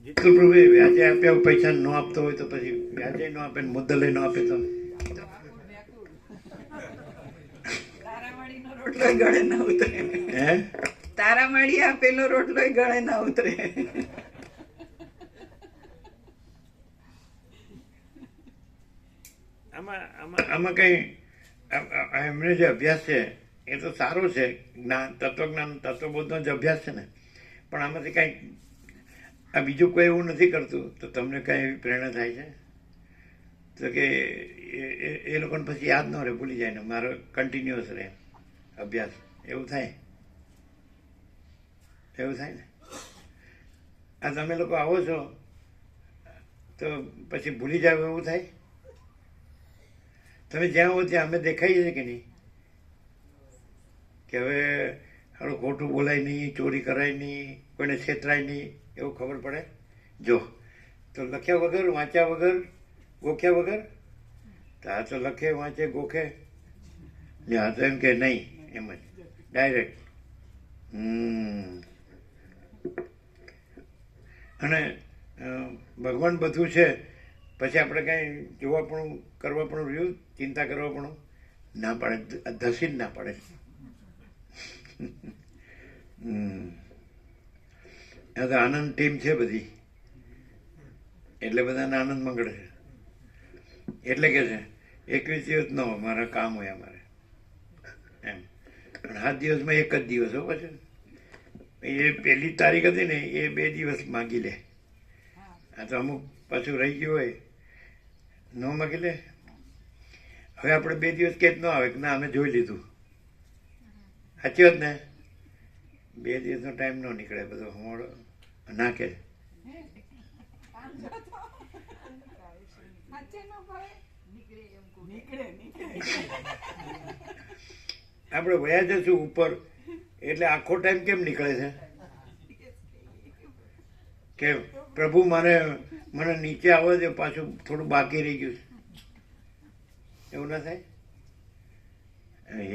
જીતુપ્રભુએ વ્યાજે આપ્યા પૈસા ન આપતો હોય તો પછી વ્યાજે ન આપે, મુદ્દલે ન આપે તો તારામાળીનો રોટલો ગળે ના ઉતરે. હે? તારામાળી આપેલો રોટલો ગળે ના ઉતરે. આમાં કઈ એમણે જે અભ્યાસ છે એ તો સારો છે, જ્ઞાન, તત્વજ્ઞાન, તત્વબોધનો જ અભ્યાસ છે ને, પણ આમાંથી કઈ આ બીજું કોઈ એવું નથી કરતું તો તમને કઈ એવી પ્રેરણા થાય છે? તો કે એ લોકોને પછી યાદ ન રહે, ભૂલી જાય ને, મારો કન્ટિન્યુઅસ રહે અભ્યાસ, એવું થાય? એવું થાય ને? આ તમે લોકો આવો છો તો પછી ભૂલી જાવ એવું થાય? તમે જ્યાં હો ત્યાં અમે દેખાઈએ છીએ કે નહીં? કે હવે હારું ખોટું બોલાય નહીં, ચોરી કરાય નહીં, કોઈને છેતરાય નહીં, એવું ખબર પડે? જો તો લખ્યા વગર, વાંચ્યા વગર, ગોખ્યા વગર, તો આ તો લખે, વાંચે, ગોખે, આ તો એમ કે નહીં, એમ જ ડાયરેક્ટ. અને ભગવાન બધું છે, પછી આપણે કાંઈ જોવા પણ કરવા પણ રહ્યું, ચિંતા કરવા પણ ના પાડે, ધસી જ ના પાડે. આ તો આનંદ ટીમ છે બધી, એટલે બધાને આનંદ મંગળ છે. એટલે કે છે 21 દિવસ ન હોય, મારા કામ હોય અમારે એમ. પણ 7 દિવસમાં એક જ દિવસ હો. પછી એ પહેલી તારીખ હતી ને એ 2 દિવસ માગી લે. આ તો અમુક પાછું રહી ગયું હોય ન માગી લે. હવે આપણે 2 દિવસ કે જ ન આવે કે ના અમે જોઈ લીધું. સાચી વાત ને? 2 દિવસનો ટાઈમ ન નીકળે બધો મોડો ના કે આપણે વયા જશું ઉપર એટલે આખો ટાઈમ કેમ નીકળે છે? કે પ્રભુ મને નીચે આવવા દે, પાછું થોડું બાકી રહી ગયું છે, એવું ના થાય?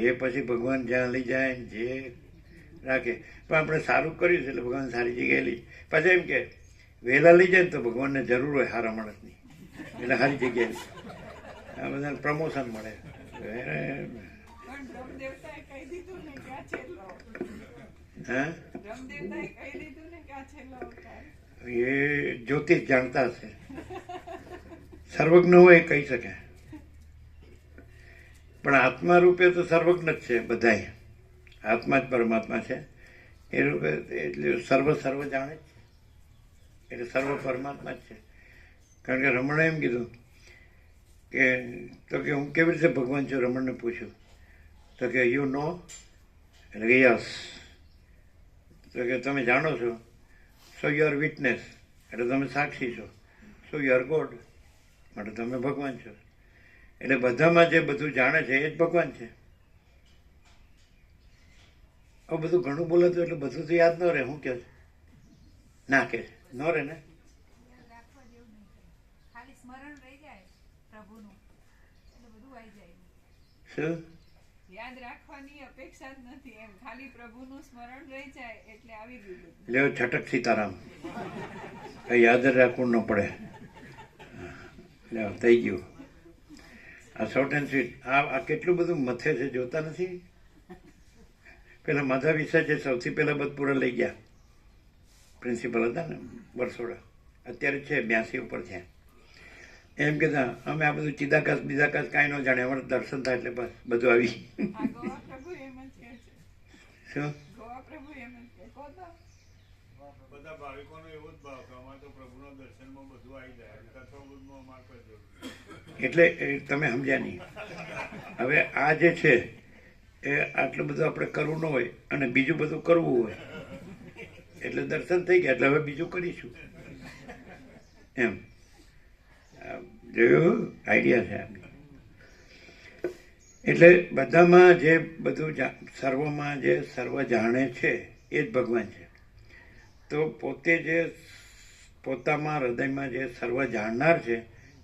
એ પછી ભગવાન જ્યાં લઈ જાય જે રાખે. પણ આપણે સારું કર્યું છે એટલે ભગવાન સારી જગ્યાએ લઈ. પાછા એમ કે વહેલા લઈ જાય ને તો ભગવાનને જરૂર હોય સારા માણસની, એટલે સારી જગ્યાએ આ બધાને પ્રમોશન મળે. હા, એ જ્યોતિષ જાણતા હશે, સર્વજ્ઞ હોય કહી શકે. પણ આત્મા રૂપે તો સર્વજ્ઞ જ છે બધાય. આત્મા જ પરમાત્મા છે એ રૂપે, એટલે સર્વ જાણે જ છે, એટલે સર્વ પરમાત્મા જ છે. કારણ કે રમણે એમ કીધું કે તો કે હું કેવી રીતે ભગવાન છું? રમણને પૂછ્યું તો કે યુ નો, એટલે કે યસ. તો કે તમે જાણો છો, સો યુ આર વિટનેસ, એટલે તમે સાક્ષી છો. સો યુ આર ગોડ, માટે તમે ભગવાન છો. એટલે બધામાં જે બધું જાણે છે એ જ ભગવાન છે. હવે બધું ઘણું બોલે તો એટલે બધું તો યાદ ન રહે. શું કે ના કે ન રહે ને? શું યાદ રાખવાની અપેક્ષા જ નથી, એમ ખાલી પ્રભુનું સ્મરણ રહી જાય એટલે આવી ગયું. લેવો છટક સીતારામ, કઈ યાદ જ રાખવું ન પડે. લેવો થઈ ગયું. આ શોર્ટ એન્ડ સ્વીટ. આ કેટલું બધું મથે છે, જોતા નથી? પેલા માધા વિશે જે સૌથી પહેલા બદપુરા લઈ ગયા પ્રિન્સિપલ હતા ને બરસોડા, અત્યારે છે 82 ઉપર છે. એમ કહેતા અમે આ બધું ચિદાકાશ બીજાકાશ કાંઈ ન જાણે, અમારે દર્શન થાય એટલે બસ બધું આવી. શું બધા ભાવિકોનો એવો જ ભાવ કે અમારે તો પ્રભુના દર્શનમાં બધું આવી જાય, કથામાં અમારે કોઈ જરૂર નહીં. એટલે તમે સમજ્યા નહીં. હવે આ જે છે એ આટલું બધું આપણે કરવું ન હોય અને બીજું બધું કરવું હોય, એટલે દર્શન થઈ ગયા એટલે હવે બીજું કરીશું એમ. જોયું? આઈડિયા છે આપણી. એટલે બધામાં જે બધું સર્વમાં જે સર્વ જાણે છે એ જ ભગવાન છે. તો પોતે જે પોતામાં હૃદયમાં જે સર્વ જાણનાર છે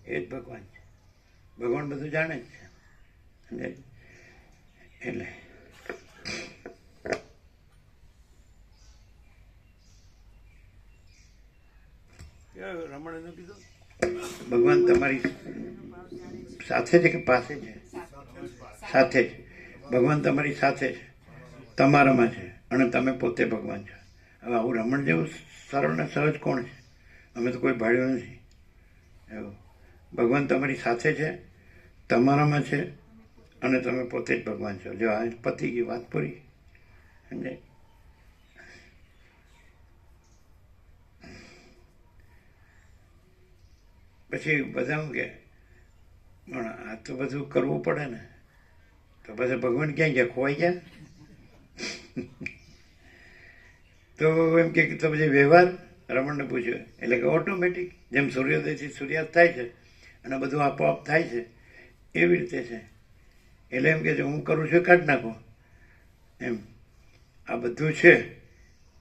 એ જ ભગવાન છે. ભગવાન બધું જાણે જ છે. એટલે રમણ એનું કીધું ભગવાન તમારી સાથે છે કે પાસે છે? સાથે જ. ભગવાન તમારી સાથે છે, તમારામાં છે, અને તમે પોતે ભગવાન છો. હવે આવું રમણ જેવું સરળ ને સહજ કોણ છે? અમે તો કોઈ ભાડ્યું નથી એવું. ભગવાન તમારી સાથે છે, તમારામાં છે, અને તમે પોતે જ ભગવાન છો. જો આ પતી ગઈ વાત પૂરી. સમજે? પછી બધા શું કે પણ આ તો બધું કરવું પડે ને, તો પછી ભગવાન ક્યાં ગયા? ખોવાઈ ગયા? તો એમ કે તો પછી વ્યવહાર રમણને પૂછ્યું એટલે કે ઓટોમેટિક જેમ સૂર્યોદયથી સૂર્યાસ્ત થાય છે અને બધું આપોઆપ થાય છે એવી રીતે છે. એટલે એમ કે છે હું કરું છું કાઢી નાખો એમ. આ બધું છે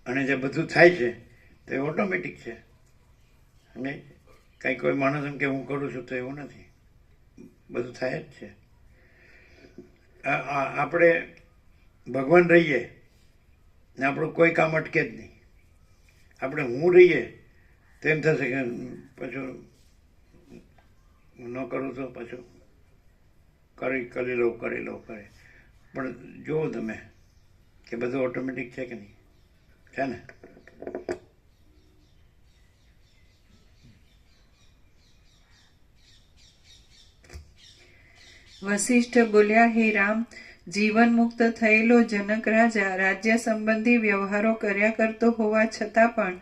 અને જે બધું થાય છે તો એ ઓટોમેટિક છે. નહીં કાંઈ કોઈ માણસ એમ કે હું કરું છું તો એવું નથી, બધું થાય જ છે. આપણે ભગવાન રહીએ ને આપણું કોઈ કામ અટકે જ નહીં. આપણે હું રહીએ તો એમ થશે કે પાછું ન કરું તો પાછું કરી લઉં પણ જુઓ તમે કે બધું ઓટોમેટિક છે કે નહીં, છે ને? વશિષ્ઠ બોલ્યા, હે રામ, જીવન મુક્ત થયેલો જનક રાજા રાજ્ય સંબંધી વ્યવહારો કર્યા કરતો હોવા છતાં પણ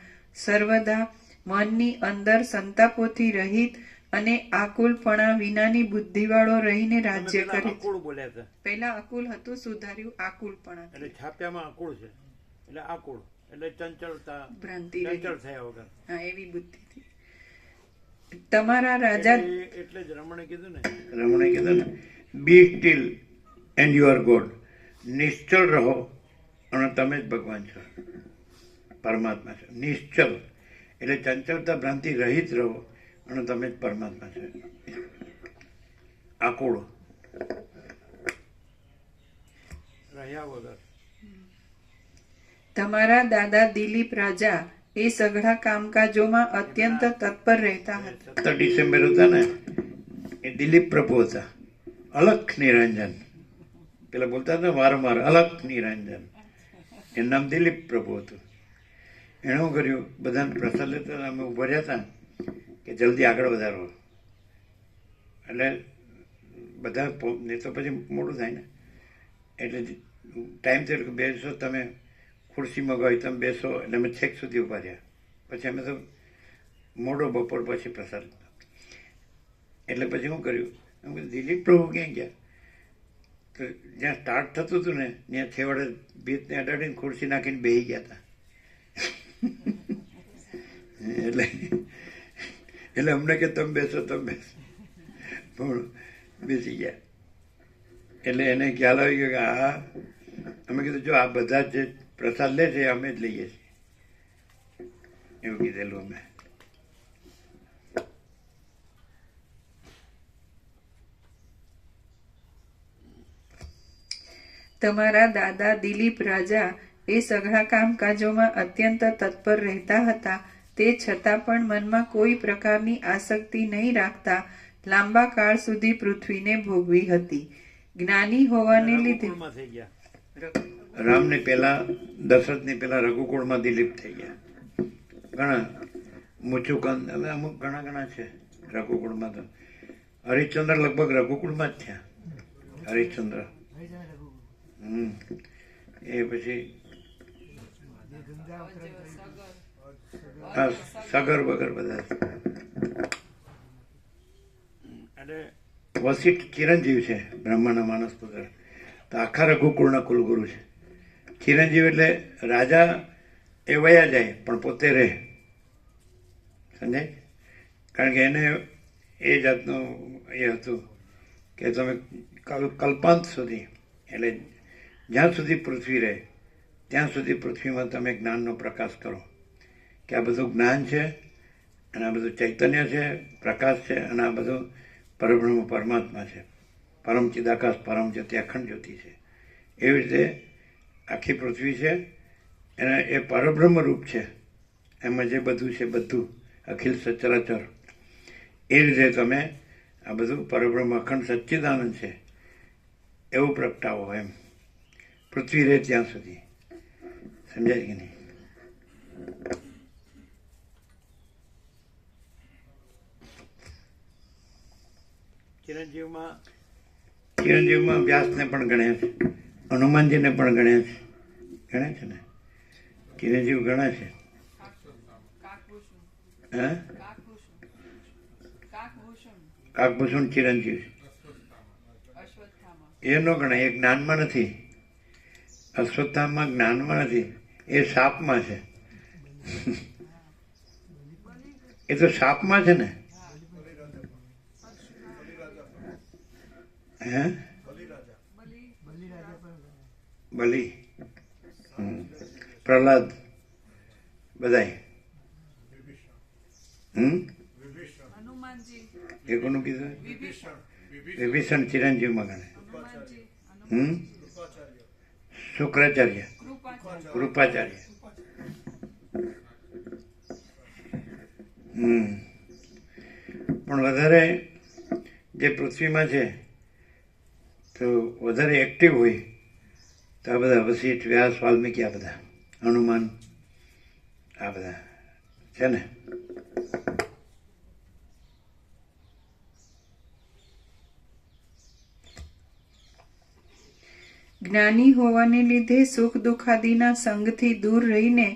સર્વદા મનની અંદર સંતાપોથી રહિત અને આકુલપણા વિનાની બુદ્ધિવાળો રહીને રાજ્ય કરે છે. આકુળ બોલ્યા હતા, પહેલા અકુલ હતું, સુધાર્યું આકુલપણા. એટલે છાપ્યામાં આકુળ છે, એટલે આકુળ એટલે ચંચળતા, ભ્રાંતિ ચંચળ થયા વગર. હા, એવી બુદ્ધિથી. તમારા રાજા એટલે જ રમણે કીધું ને be still and you are God. નિશ્ચળ રહો અને તમે જ ભગવાન છો, પરમાત્મા છો. નિશ્ચળ એટલે ચંચળતા ભ્રાંતિ રહિત રહો અને તમે જ પરમાત્મા છો. આકુળ રહ્યા વગર. તમારા દાદા દિલીપ રાજા એ સઘળા કામકાજોમાં અત્યંત તત્પર રહેતા હતા. 17 ડિસેમ્બર હતા ને, એ દિલીપ પ્રભુ હતા. અલખ નિરંજન, પેલા બોલતા હતા વારંવાર અલખ નિરંજન, એનું નામ દિલીપ પ્રભુ હતું. એણે શું કર્યું, બધાને પ્રસાદ લેતા હતા, અમે ઉભા રહ્યા હતા કે જલ્દી આગળ વધારો, એટલે બધા ને તો પછી મોડું થાય ને, એટલે ટાઈમ થયો કે બેસો તમે, ખુરશી મગાવી તમે બેસો, એટલે અમે છેક સુધી ઉભા રહ્યા. પછી અમે તો મોડો બપોર પછી પ્રસાદ, એટલે પછી શું કર્યું, એમ કે દિલીપ પ્રભુ ક્યાં ગયા? તો જ્યાં સ્ટાર્ટ થતું હતું ને ત્યાં છેવડે ભીતને અડાડીને ખુરશી નાખીને બેસી ગયા હતા. એટલે અમને કે તમે બેસો પણ બેસી ગયા. એટલે એને ખ્યાલ આવી ગયો કે હા, અમે કીધું જો આ બધા જે પ્રસાદ લે છે અમે જ લઈએ છીએ, એવું કીધેલું અમે. તમારા દાદા દિલીપ રાજા એ સઘળા કામકાજોમાં અત્યંત તત્પર રહેતા હતા. તે છતાં પણ મનમાં કોઈ પ્રકારની આસક્તિ નહીં રાખતા લાંબા કાળ સુધી પૃથ્વીને ભોગવી હતી. જ્ઞાની હોવાને લીધે રામને પેલા, દશરથની પેલા રઘુકુળમાં દિલીપ થઈ ગયા. ઘણા મુચુકંદ, હવે અમુક ઘણા છે રઘુકુળમાં. તો હરિશ્ચંદ્ર લગભગ રઘુકુળમાં જ થયા. હરિશ્ચંદ્ર એ પછી સગર વગર બધા. એટલે વશિષ્ઠ ચિરંજીવ છે, બ્રહ્માના માનસ પુત્ર. તો આખા રઘુકુળના કુલગુરુ છે. ચિરંજીવ એટલે રાજા એ વયા જાય પણ પોતે રહે, સમજાય? કારણ કે એને એ જાતનું એ હતું કે તમે કલ્પાંત સુધી, એટલે જ્યાં સુધી પૃથ્વી રહે ત્યાં સુધી પૃથ્વીમાં તમે જ્ઞાનનો પ્રકાશ કરો, કે આ બધું જ્ઞાન છે અને આ બધું ચૈતન્ય છે, પ્રકાશ છે, અને આ બધું પરબ્રહ્મ પરમાત્મા છે, પરમ ચિદાકાશ પરમ જ્યોતિ અખંડ જ્યોતિ છે. એવી રીતે આખી પૃથ્વી છે, એને એ પરબ્રહ્મ રૂપ છે. એમાં જે બધું છે બધું અખિલ સચરાચર, એ રીતે તમે આ બધું પરબ્રહ્મ અખંડ સચ્ચિદાનંદ છે એવું પ્રગટાવો એમ, પૃથ્વી રહે ત્યાં સુધી. સમજાય કે નહીં? ચિરંજીવમાં વ્યાસને પણ ગણ્યા છે, હનુમાનજીને પણ ગણ્યા છે. ગણે છે ને ચિરંજીવ ગણે છે. હા, કાકભૂષણ ચિરંજીવ એ ન ગણાય, એ જ્ઞાનમાં નથી. અશ્વત્થામાં જ્ઞાનમાં નથી, એ શાપમાં છે. એ તો શાપમાં છે ને. હે, બલી, પ્રહલાદ, બધાય. એ કોનું કીધું? વિભીષણ ચિરંજીવમાં ગણે. શુક્રાચાર્ય, કૃપાચાર્ય. પણ વધારે જે પૃથ્વીમાં છે તો વધારે એક્ટિવ હોય તો આ બધા વશિષ્ઠ, વ્યાસ, વાલ્મીકી, આ બધા હનુમાન, આ બધા છે ને. જ્ઞાની હોવાને લીધે સુખ દુઃખાદિના સંગથી દૂર રહીને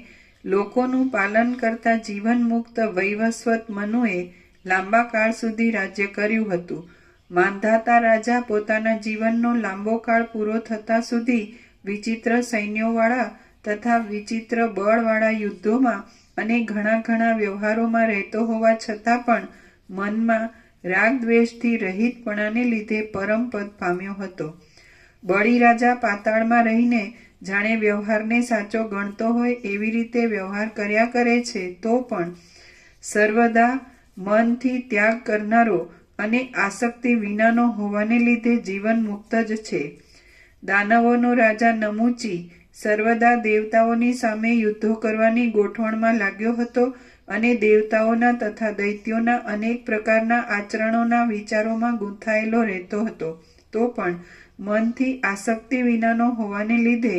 લોકોનું પાલન કરતા જીવન મુક્ત વૈવસ્વત મનુએ લાંબા કાળ સુધી રાજ્ય કર્યું હતું. માંધાતા રાજા પોતાના જીવનનો લાંબો કાળ પૂરો થતા સુધી વિચિત્ર સૈન્યોવાળા તથા વિચિત્ર બળવાળા યુદ્ધોમાં અને ઘણા વ્યવહારોમાં રહેતો હોવા છતાં પણ મનમાં રાગ દ્વેષથી રહિતપણાને લીધે પરમ પદ પામ્યો હતો. બળી રાજા પાતાળમાં રહીને જાણે વ્યવહારને સાચો ગણતો હોય એવી રીતે વ્યવહાર કર્યા કરે છે, તો પણ સર્વદા મનથી ત્યાગ કરનારો અને આસક્તિ વિનાનો હોવાને લીધે જીવન મુક્ત જ છે. દાનવોનો રાજા નમુચી સર્વદા દેવતાઓની સામે યુદ્ધો કરવાની ગોઠવણમાં લાગ્યો હતો અને દેવતાઓના તથા દૈત્યોના અનેક પ્રકારના આચરણોના વિચારોમાં ગૂંથાયેલો રહેતો હતો, તો પણ મનથી આસક્તિ વિનાનો હોવાને લીધે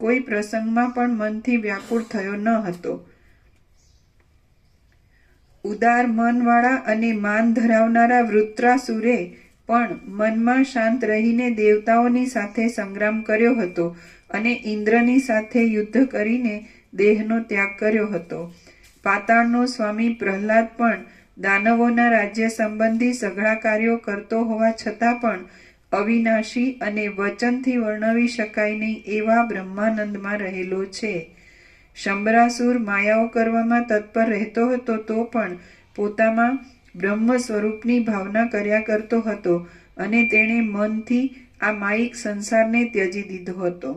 કોઈ પ્રસંગમાં પણ મનથી વ્યાકુળ થયો ન હતો. ઉદાર મનવાળા અને માન ધરાવનારા વૃત્રાસુરે પણ મનમાં શાંત રહીને દેવતાઓની સાથે સંગ્રામ કર્યો હતો અને ઇન્દ્રની સાથે યુદ્ધ કરીને દેહનો ત્યાગ કર્યો હતો. પાતાળનો સ્વામી પ્રહલાદ પણ દાનવોના રાજ્ય સંબંધી સઘળા કાર્યો કરતો હોવા છતાં પણ અવિનાશી અને વચનથી વર્ણવી શકાય નહીં એવા બ્રહ્માનંદમાં રહેલો છે. શંબરાસુર માયાઓ કરવામાં તત્પર રહેતો હતો, તો પણ પોતામાં બ્રહ્મ સ્વરૂપની ભાવના કર્યા કરતો હતો અને તેણે મનથી આ માયિક સંસારને ત્યજી દીધો હતો.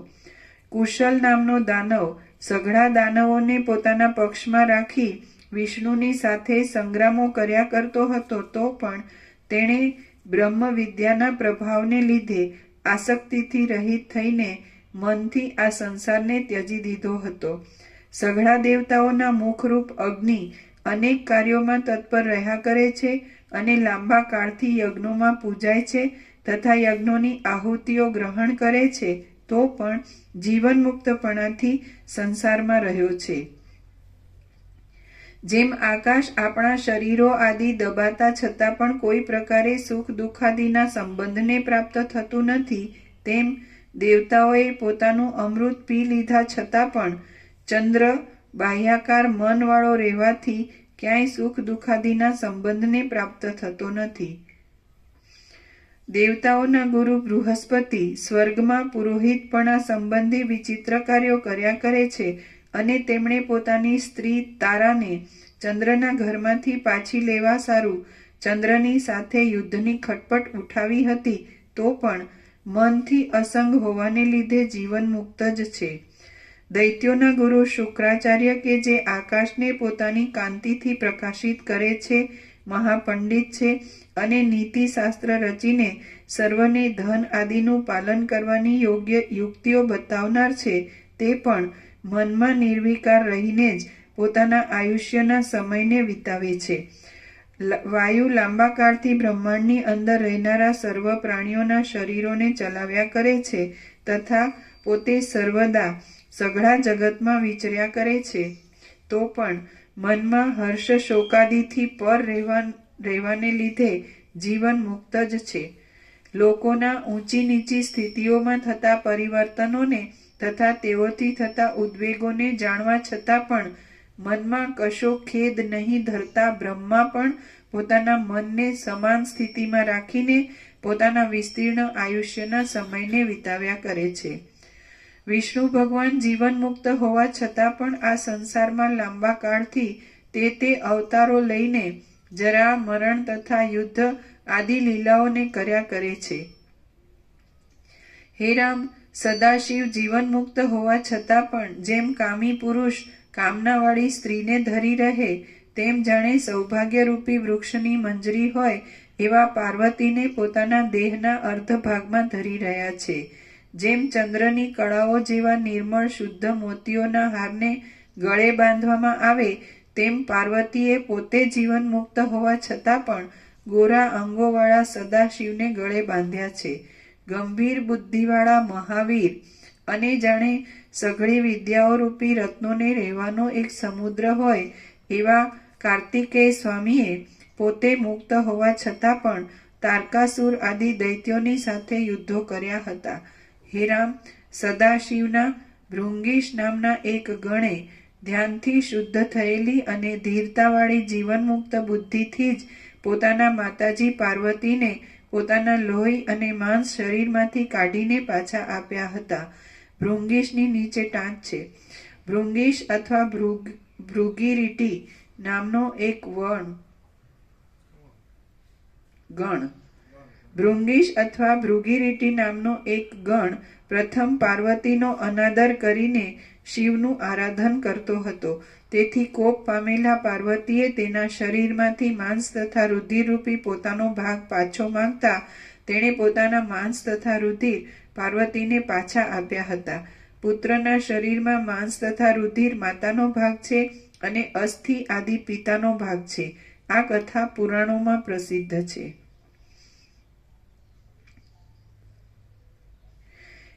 કુશલ નામનો દાનવ સઘળા દાનવોને પોતાના પક્ષમાં રાખી વિષ્ણુની સાથે સંગ્રામો કર્યા કરતો હતો, તો પણ તેણે બ્રહ્મ વિદ્યાના પ્રભાવને લીધે આસક્તિથી રહિત થઈને મનથી આ સંસારને ત્યજી દીધો હતો. સઘળા દેવતાઓના મુખરૂપ અગ્નિ અનેક કાર્યોમાં તત્પર રહ્યા કરે છે અને લાંબા કાળથી યજ્ઞોમાં પૂજાય છે તથા યજ્ઞોની આહુતિઓ ગ્રહણ કરે છે, તો પણ જીવન મુક્તપણાથી સંસારમાં રહ્યો છે. જેમ આકાશ આપણા શરીરો આદિ દબાતા છતાં પણ કોઈ પ્રકારે સુખ દુઃખાદિના સંબંધને પ્રાપ્ત થતું નથી, તેમ દેવતાઓએ પોતાનું અમૃત પી લીધા છતાં પણ ચંદ્ર બાહ્યાકાર મનવાળો રહેવાથી ક્યાંય સુખ દુઃખાદિના સંબંધને પ્રાપ્ત થતો નથી. દેવતાઓના ગુરુ બૃહસ્પતિ સ્વર્ગમાં પુરોહિતપણા સંબંધી વિચિત્ર કાર્યો કર્યા કરે છે અને તેમણે પોતાની સ્ત્રી તારાને ચંદ્રના ઘરમાંથી પાછી લેવા સારું ચંદ્રની સાથે યુદ્ધની ખટપટ ઉઠાવી હતી, તો પણ મનથી અસંગ હોવાને લીધે જીવન મુક્ત જ છે. દૈત્યોના ગુરુ શુક્રાચાર્ય કે જે આકાશને પોતાની કાંતિથી પ્રકાશિત કરે છે, મહાપંડિત છે અને નીતિશાસ્ત્ર રચીને સર્વને ધન આદિનું પાલન કરવાની યોગ્ય યુક્તિઓ બતાવનાર છે, તે પણ મનમાં નિર્વિકાર રહીને જ પોતાના આયુષ્યના સમયને વિતાવે છે. વાયુ લાંબા કાળથી બ્રહ્માંડની અંદર રહેનારા સર્વ પ્રાણીઓના શરીરોને ચલાવ્યા કરે છે તથા પોતે સર્વદા સઘળા જગતમાં વિચર્યા કરે છે, તો પણ મનમાં હર્ષ શોકાદિથી પર રહેવાને લીધે જીવન મુક્ત જ છે. લોકોના ઊંચી નીચી સ્થિતિઓમાં થતા પરિવર્તનોને તથા તેઓથી થતા ઉદ્વેગોને જાણવા છતાં પણ મનમાં કશો ખેદ નહીં ધરતા બ્રહ્મા પણ પોતાના મનને સમાન સ્થિતિમાં રાખીને પોતાના વિસ્તીર્ણ આયુષ્યના સમયને વિતાવ્યા કરે છે. વિષ્ણુ ભગવાન જીવન મુક્ત હોવા છતાં પણ આ સંસારમાં લાંબા કાળથી તે અવતારો લઈને જરા મરણ તથા યુદ્ધ આદિ લીલાઓને કર્યા કરે છે. હે રામ, સદાશિવ જીવન મુક્ત હોવા છતાં પણ જેમ કામી પુરુષ કામનાવાળી સ્ત્રીને ધરી રહે, તેમ જાણે સૌભાગ્યરૂપી વૃક્ષની મંજરી હોય એવા પાર્વતીને પોતાના દેહના અર્ધ ભાગમાં ધરી રહ્યા છે. જેમ ચંદ્રની કળાઓ જેવા નિર્મળ શુદ્ધ મોતીઓના હારને ગળે બાંધવામાં આવે તેમ પાર્વતીએ પોતે જીવન મુક્ત હોવા છતાં પણ ગોરા અંગોવાળા સદાશિવને ગળે બાંધ્યા છે. ગંભીર બુદ્ધિવાળા મહાવીર અને જાણે સઘળી વિદ્યાઓ રૂપી રત્નોને રહેવાનો એક સમુદ્ર હોય એવા કાર્તિકેય સ્વામીએ પોતે મુક્ત હોવા છતાં પણ તારકાસુર આદિ દૈત્યોની સાથે યુદ્ધો કર્યા હતા. હે રામ, સદાશિવના ભૃંગીશ નામના એક ગણે ધ્યાનથી શુદ્ધ થયેલી અને ધીરતાવાળી જીવનમુક્ત બુદ્ધિથી જ પોતાના માતાજી પાર્વતીને પોતાના લોહી અને માંસ શરીરમાંથી કાઢીને પાછા આપ્યા હતા. ભૃંગીશની નીચે ટાંચ છે. ભૃંગીશ અથવા ભૃગીરીટી નામનો એક ગણ ભૃંગીશ અથવા ભૃગીરીટી નામનો એક ગણ પ્રથમ પાર્વતીનો અનાદર કરીને શિવનું આરાધન કરતો હતો. તેથી કોપ પામેલા પાર્વતીએ તેના શરીરમાંથી માંસ તથા રુધિરરૂપી પોતાનો ભાગ પાછો માંગતા તેણે પોતાના માંસ તથા રુધિર પાર્વતીને પાછા આપ્યા હતા. પુત્રના શરીરમાં માંસ તથા રુધિર માતાનો ભાગ છે અને અસ્થિ આદિ પિતાનો ભાગ છે. આ કથા પુરાણોમાં પ્રસિદ્ધ છે.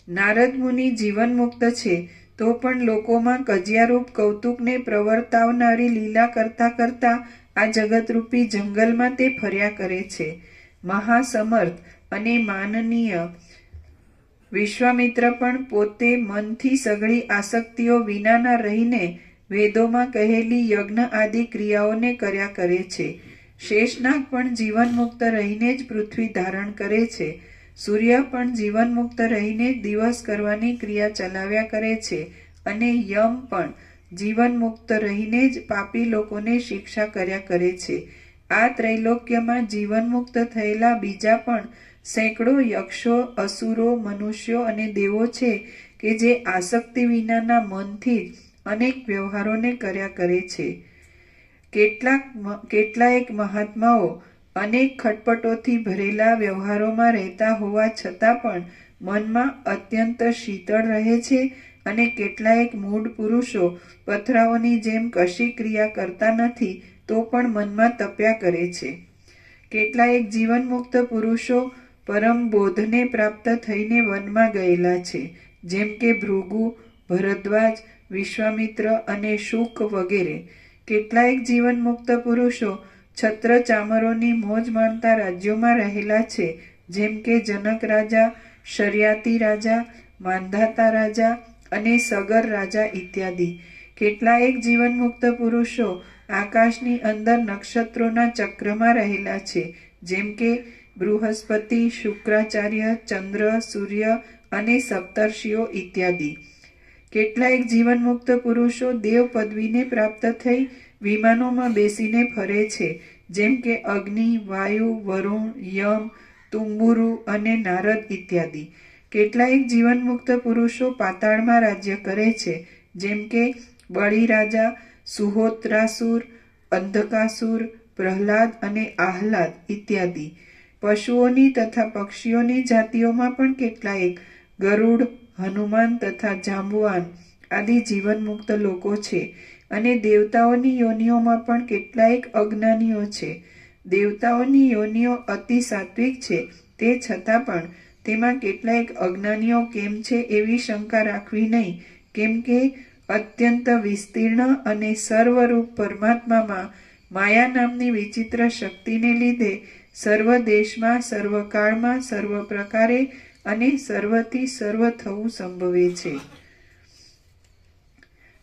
નારદ મુનિ જીવન મુક્ત છે તો પણ લોકોમાં કજિયારૂપ કૌતુકને પ્રવર્તાવનારી લીલા કરતા કરતા આ જગતરૂપી જંગલમાં તે ફર્યા કરે છે. મહાસમર્થ અને માનનીય વિશ્વામિત્ર પણ પોતે મનથી સઘળી આસક્તિઓ વિનાના રહીને વેદોમાં કહેલી યજ્ઞ આદિ ક્રિયાઓને કર્યા કરે છે. શેષનાગ પણ જીવન મુક્ત રહીને જ પૃથ્વી ધારણ કરે છે. સૂર્ય પણ જીવન મુક્ત રહીને દિવસ કરવાની ક્રિયા ચલાવ્યા કરે છે અને યમ પણ જીવન મુક્ત રહીને જ પાપી લોકોને શિક્ષા કર્યા કરે છે. આ ત્રૈલોક્યમાં જીવન મુક્ત થયેલા બીજા પણ સેંકડો યક્ષો, અસુરો, મનુષ્યો અને દેવો છે કે જે આસક્તિ વિનાના મનથી જ અનેક વ્યવહારોને કર્યા કરે છે. કેટલાયક મહાત્માઓ અનેક ખટપટોથી ભરેલા વ્યવહારોમાં રહેતા હોવા છતાં પણ મનમાં અત્યંત શીતળ રહે છે અને કેટલાયક મૂઢ પુરુષો પથરાઓની જેમ કશી ક્રિયા કરતા નથી તો પણ મનમાં તપ્યા કરે છે. કેટલાયક જીવન મુક્ત પુરુષો પરમ બોધને પ્રાપ્ત થઈને વનમાં ગયેલા છે, જેમ કે ભૃગુ, ભરદ્વાજ, વિશ્વામિત્ર અને શુક વગેરે. કેટલાયક જીવન મુક્ત પુરુષો છત્ર ચામરોની મોજ માણતા રાજ્યોમાં રહેલા છે, જેમ કે જનક રાજા, શર્યાતી રાજા, માંધાતા રાજા અને સગર રાજા ઇત્યાદિ. કેટલાયક જીવન મુક્ત પુરુષો આકાશની અંદર નક્ષત્રોના ચક્રમાં રહેલા છે, જેમ કે બૃહસ્પતિ, શુક્રાચાર્ય, ચંદ્ર, સૂર્ય અને સપ્તર્ષિઓ ઇત્યાદિ. કેટલાયક જીવન મુક્ત પુરુષો દેવ પદવીને પ્રાપ્ત થઈ વિમાનોમાં બેસીને ફરે છે, જેમ કે અગ્નિ, વાયુ, વરુણ, યમ, તુંબુરુ અને નારદ ઇત્યાદિ. કેટલાયક જીવન મુક્ત પુરુષો પાતાળમાં રાજ્ય કરે છે, જેમ કે બળી રાજા, સુહોત્રાસુર, અંધકાસુર, પ્રહલાદ અને આહલાદ ઇત્યાદિ. પશુઓની તથા પક્ષીઓની જાતિઓમાં પણ કેટલાયક ગરુડ, હનુમાન તથા જાંબુવાન આદિ જીવન મુક્ત લોકો છે અને દેવતાઓની યોનિઓમાં પણ કેટલાયક અજ્ઞાનીઓ છે. દેવતાઓની યોનિઓ અતિ સાત્વિક છે, તે છતાં પણ તેમાં કેટલાયક અજ્ઞાનીઓ કેમ છે એવી શંકા રાખવી નહીં, કેમ કે અત્યંત વિસ્તીર્ણ અને સર્વરૂપ પરમાત્મામાં માયા નામની વિચિત્ર શક્તિને લીધે સર્વ દેશમાં, સર્વકાળમાં, સર્વ પ્રકારે અને સર્વથી સર્વ થવું સંભવે છે.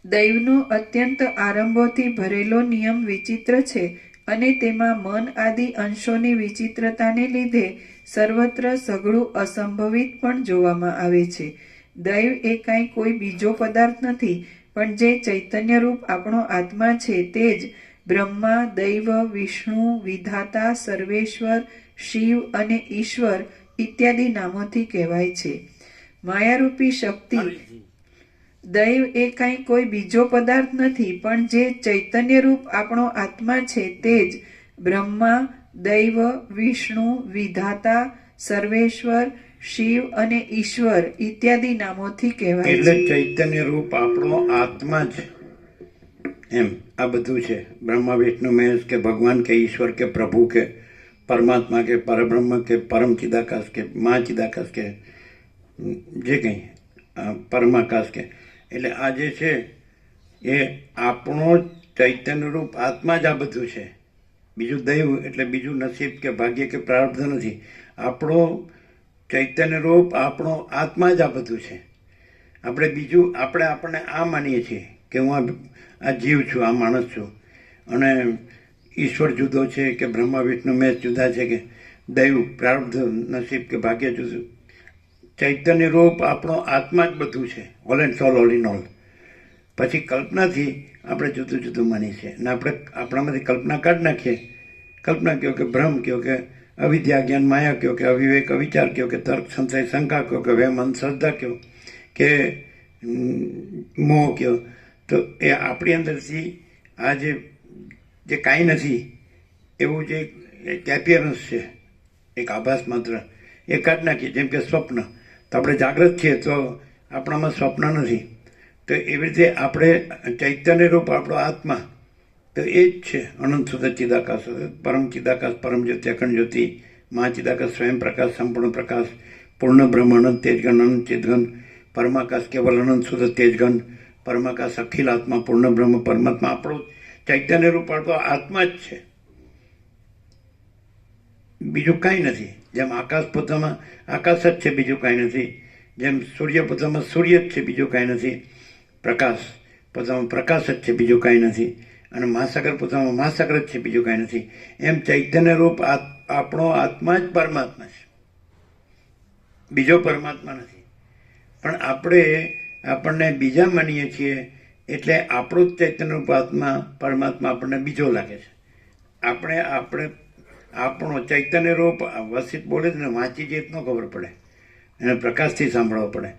દૈવનો અત્યંત આરંભોથી ભરેલો નિયમ વિચિત્ર છે અને તેમાં મન આદિ અંશોની વિચિત્રતાને લીધે સર્વત્ર સઘળું અસંભવિત પણ જોવામાં આવે છે. દૈવ એ કાંઈ કોઈ બીજો પદાર્થ નથી, પણ જે ચૈતન્યરૂપ આપણો આત્મા છે તે જ બ્રહ્મા, દૈવ, વિષ્ણુ, વિધાતા, સર્વેશ્વર, શિવ અને ઈશ્વર ઇત્યાદિ નામોથી કહેવાય છે. માયારૂપી શક્તિ દૈવ એ કાંઈ કોઈ બીજો પદાર્થ નથી, પણ જે ચૈતન્યરૂપ આપણો આત્મા છે તે જ બ્રહ્મા, દૈવ, વિષ્ણુ, વિધાતા, સર્વેશ્વર, શિવ અને ઈશ્વર ઇત્યાદિ નામોથી કહેવાય એટલે છે. ચૈતન્ય રૂપ આપણો આત્મા જ એમ આ બધું છે. બ્રહ્મા વિષ્ણુ મહેશ કે ભગવાન કે ઈશ્વર કે પ્રભુ કે પરમાત્મા કે પરબ્રહ્મ કે પરમ ચિદાકાશ કે મા ચિદાકાશ કે જે કંઈ પરમાકાશ કે, એટલે આ જે છે એ આપણો ચૈતન્ય રૂપ આત્મા જ આ બધું છે. બીજું દૈવ એટલે બીજું નસીબ કે ભાગ્ય કે પ્રારબ્ધ નથી. આપણો ચૈતન્ય રૂપ આપણો આત્મા જ આ બધું છે. આપણે બીજું આપણને આ માનીએ છીએ કે હું આ જીવ છું, આ માણસ છું, અને ઈશ્વર જુદો છે કે બ્રહ્મા વિષ્ણુ મહેશ જુદા છે કે દૈવ પ્રારબ્ધ નસીબ કે ભાગ્ય જુદું. ચૈતન્ય રૂપ આપણો આત્મા જ બધું છે, all and soul, all in all. પછી કલ્પનાથી આપણે જુદું જુદું માનીએ છીએ અને આપણે આપણામાંથી કલ્પના કાઢી નાખીએ. કલ્પના કહો કે ભ્રમ કહો કે અવિદ્યા જ્ઞાન માયા કહો કે અવિવેક અવિચાર કહો કે તર્ક સંશય શંકા કહો કે વહેમ અંધશ્રદ્ધા કહો કે મોહ કહો, તો એ આપણી અંદરથી આ જે કાંઈ નથી એવું જે એક એપિયરન્સ છે, એક આભાસ માત્ર, એ કાઢી નાખીએ. જેમ કે સ્વપ્ન, તો આપણે જાગૃત છીએ તો આપણામાં સ્વપ્ન નથી. તો એવી રીતે આપણે ચૈતન્ય રૂપ આપણો આત્મા તો એ જ છે, અનંત સુધ ચિદાકાશ, પરમ ચિદાકાશ, પરમ જ્યોતિ, અખંડ જ્યોતિ, મહાચિદાકાશ, સ્વયં પ્રકાશ, સંપૂર્ણ પ્રકાશ, પૂર્ણ બ્રહ્મ, અનંત તેજગન, અનંત ચિદગન, પરમાકાશ, કેવલ અનંત સુધ તેજગન, પરમાકાશ, અખિલ આત્મા, પૂર્ણ બ્રહ્મ, પરમાત્મા. આપણું ચૈતન્ય રૂપ આપણો આત્મા જ છે, બીજું કાંઈ નથી. જેમ આકાશ પોતામાં આકાશ જ છે, બીજું કાંઈ નથી. જેમ સૂર્ય પોતામાં સૂર્ય જ છે, બીજું કાંઈ નથી. પ્રકાશ પોતામાં પ્રકાશ જ છે, બીજું કાંઈ નથી. અને મહાસાગર પોતામાં મહાસાગર જ છે, બીજું કાંઈ નથી. એમ ચૈતન્ય રૂપ આપણો આત્મા જ પરમાત્મા છે, બીજો પરમાત્મા નથી. પણ આપણને બીજા માનીએ છીએ એટલે આપણું જ ચૈતન્ય રૂપ આત્મા પરમાત્મા આપણને બીજો લાગે છે. આપણો ચૈતન્ય રૂપ વસિત બોલે છે ને, વાંચી જઈએ તો ન ખબર પડે, એને પ્રકાશથી સાંભળવો પડે.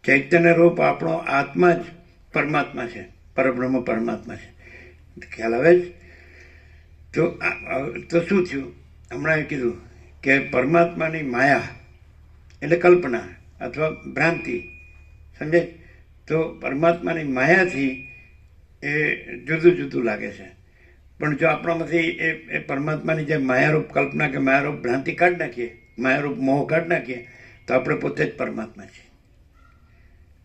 ચૈતન્ય રૂપ આપણો આત્મા જ પરમાત્મા છે, પરબ્રહ્મ પરમાત્મા છે. ખ્યાલ આવે જ? તો શું થયું? હમણાં એ કીધું કે પરમાત્માની માયા એટલે કલ્પના અથવા ભ્રાંતિ, સમજે? તો પરમાત્માની માયાથી એ જુદું જુદું લાગે છે. પણ જો આપણામાંથી એ પરમાત્માની જે માયારૂપ કલ્પના કે માયારૂપ ભ્રાંતિ કાઢી નાખીએ, માયારૂપ મોહ કાઢી નાખીએ, તો આપણે પોતે જ પરમાત્મા છીએ.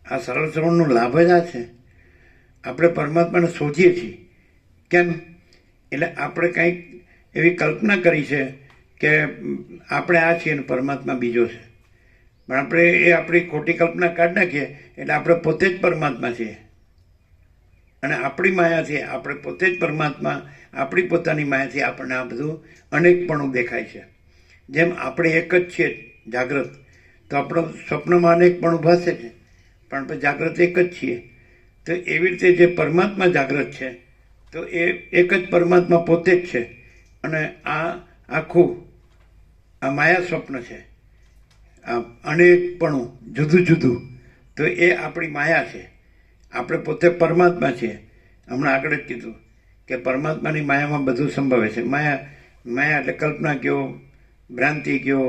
આ સરળ શ્રવણનો લાભ જ આ છે. આપણે પરમાત્માને શોધીએ છીએ. કેમ? એટલે આપણે કંઈક એવી કલ્પના કરી છે કે આપણે આ છીએ અને પરમાત્મા બીજો છે. પણ આપણે એ આપણી ખોટી કલ્પના કાઢી નાખીએ એટલે આપણે પોતે જ પરમાત્મા છીએ. અને આપણી માયાથી આપણે પોતે જ પરમાત્મા, આપણી પોતાની માયાથી આપણને આ બધું અનેકપણું દેખાય છે. જેમ આપણે એક જ છીએ જાગ્રત, તો આપણો સ્વપ્નમાં અનેકપણું ભાસે છે, પણ આપણે જાગ્રત એક જ છીએ. તો એવી રીતે જે પરમાત્મા જાગ્રત છે, તો એ એક જ પરમાત્મા પોતે જ છે. અને આ આખું આ માયા સ્વપ્ન છે, આ અનેકપણું જુદું જુદું, તો એ આપણી માયા છે. આપણે પોતે પરમાત્મા છીએ. હમણાં આગળ જ કીધું કે પરમાત્માની માયામાં બધું સંભવે છે. માયા એટલે કલ્પના કયો, ભ્રાંતિ કયો,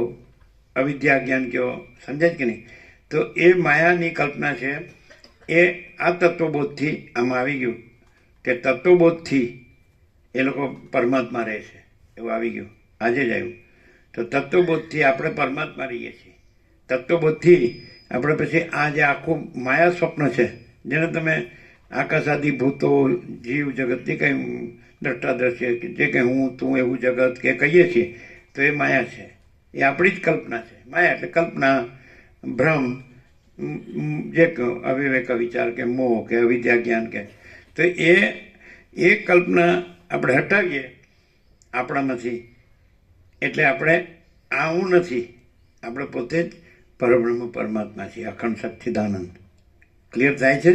અવિદ્યા જ્ઞાન કયો, સમજાય કે નહીં? તો એ માયાની કલ્પના છે એ આ તત્વબોધથી આમાં આવી ગયું કે તત્વબોધથી એ લોકો પરમાત્મા રહે છે, એવું આવી ગયું, આજે જ આવ્યું. તો તત્વબોધથી આપણે પરમાત્મા રહીએ છીએ. તત્વબોધથી આપણે પછી આ જે આખું માયા સ્વપ્ન છે, જેને તમે આકાશાદી ભૂતો, જીવ જગત, જે કંઈ દ્રષ્ટાદ્રશ્ય, જે કંઈ હું તું એવું જગત કે કહીએ છીએ, તો એ માયા છે. એ આપણી જ કલ્પના છે. માયા એટલે કલ્પના, ભ્રમ, જે અવિવેક વિચાર કે મોહ કે અવિદ્યા જ્ઞાન કે, તો એ કલ્પના આપણે હટાવીએ આપણામાંથી, એટલે આપણે આ હું નથી, આપણે પોતે જ પરબ્રહ્મ પરમાત્મા છીએ, અખંડ સચ્ચિદાનંદ. ક્લિયર થાય છે?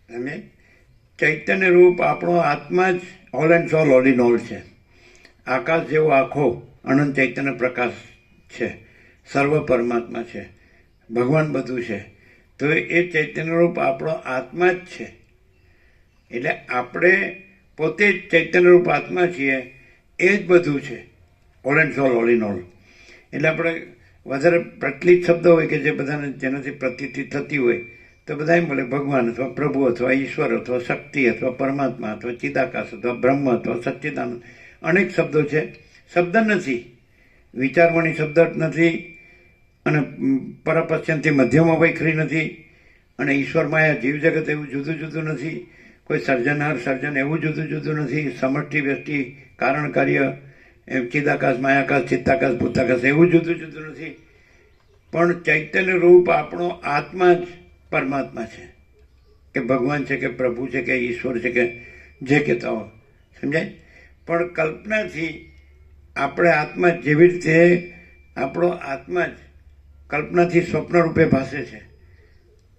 અને ચૈતન્ય રૂપ આપણો આત્મા જ all and soul, all in all છે. આકાશ જેવો આખો અનંત ચૈતન્ય પ્રકાશ છે, સર્વ પરમાત્મા છે, ભગવાન બધું છે. તો એ ચૈતન્ય રૂપ આપણો આત્મા જ છે. એટલે આપણે પોતે જ ચૈતન્ય રૂપ આત્મા છીએ, એ જ બધું છે, all and soul, all in all. એટલે આપણે વધારે પ્રચલિત શબ્દ હોય કે જે બધાને જેનાથી પ્રતીતિ થતી હોય, તો તો બધા એમ બોલે ભગવાન અથવા પ્રભુ અથવા ઈશ્વર અથવા શક્તિ અથવા પરમાત્મા અથવા ચિદાકાશ અથવા બ્રહ્મ અથવા સચ્ચિદાનંદ. અનેક શબ્દો છે. શબ્દ નથી, વિચારવાણી શબ્દ નથી, અને પરપશ્ચિમથી મધ્યમાં વૈખરી નથી, અને ઈશ્વર માયા જીવ જગત એવું જુદું જુદું નથી, કોઈ સર્જનહાર સર્જન એવું જુદું જુદું નથી, સમષ્ટિ વ્યષ્ટિ કારણ કાર્ય એમ ચિદાકાશ માયાકાશ ચિત્તાકાશ ભૂતાકાશ એવું જુદું જુદું નથી. પણ ચૈતન્ય રૂપ આપણો આત્મા જ પરમાત્મા છે, કે ભગવાન છે કે પ્રભુ છે કે ઈશ્વર છે કે જે કહેતા હો, સમજાય. પણ કલ્પનાથી આપણે આત્મા જેવી રીતે આપણો આત્મા જ કલ્પનાથી સ્વપ્ન રૂપે ભાસે છે,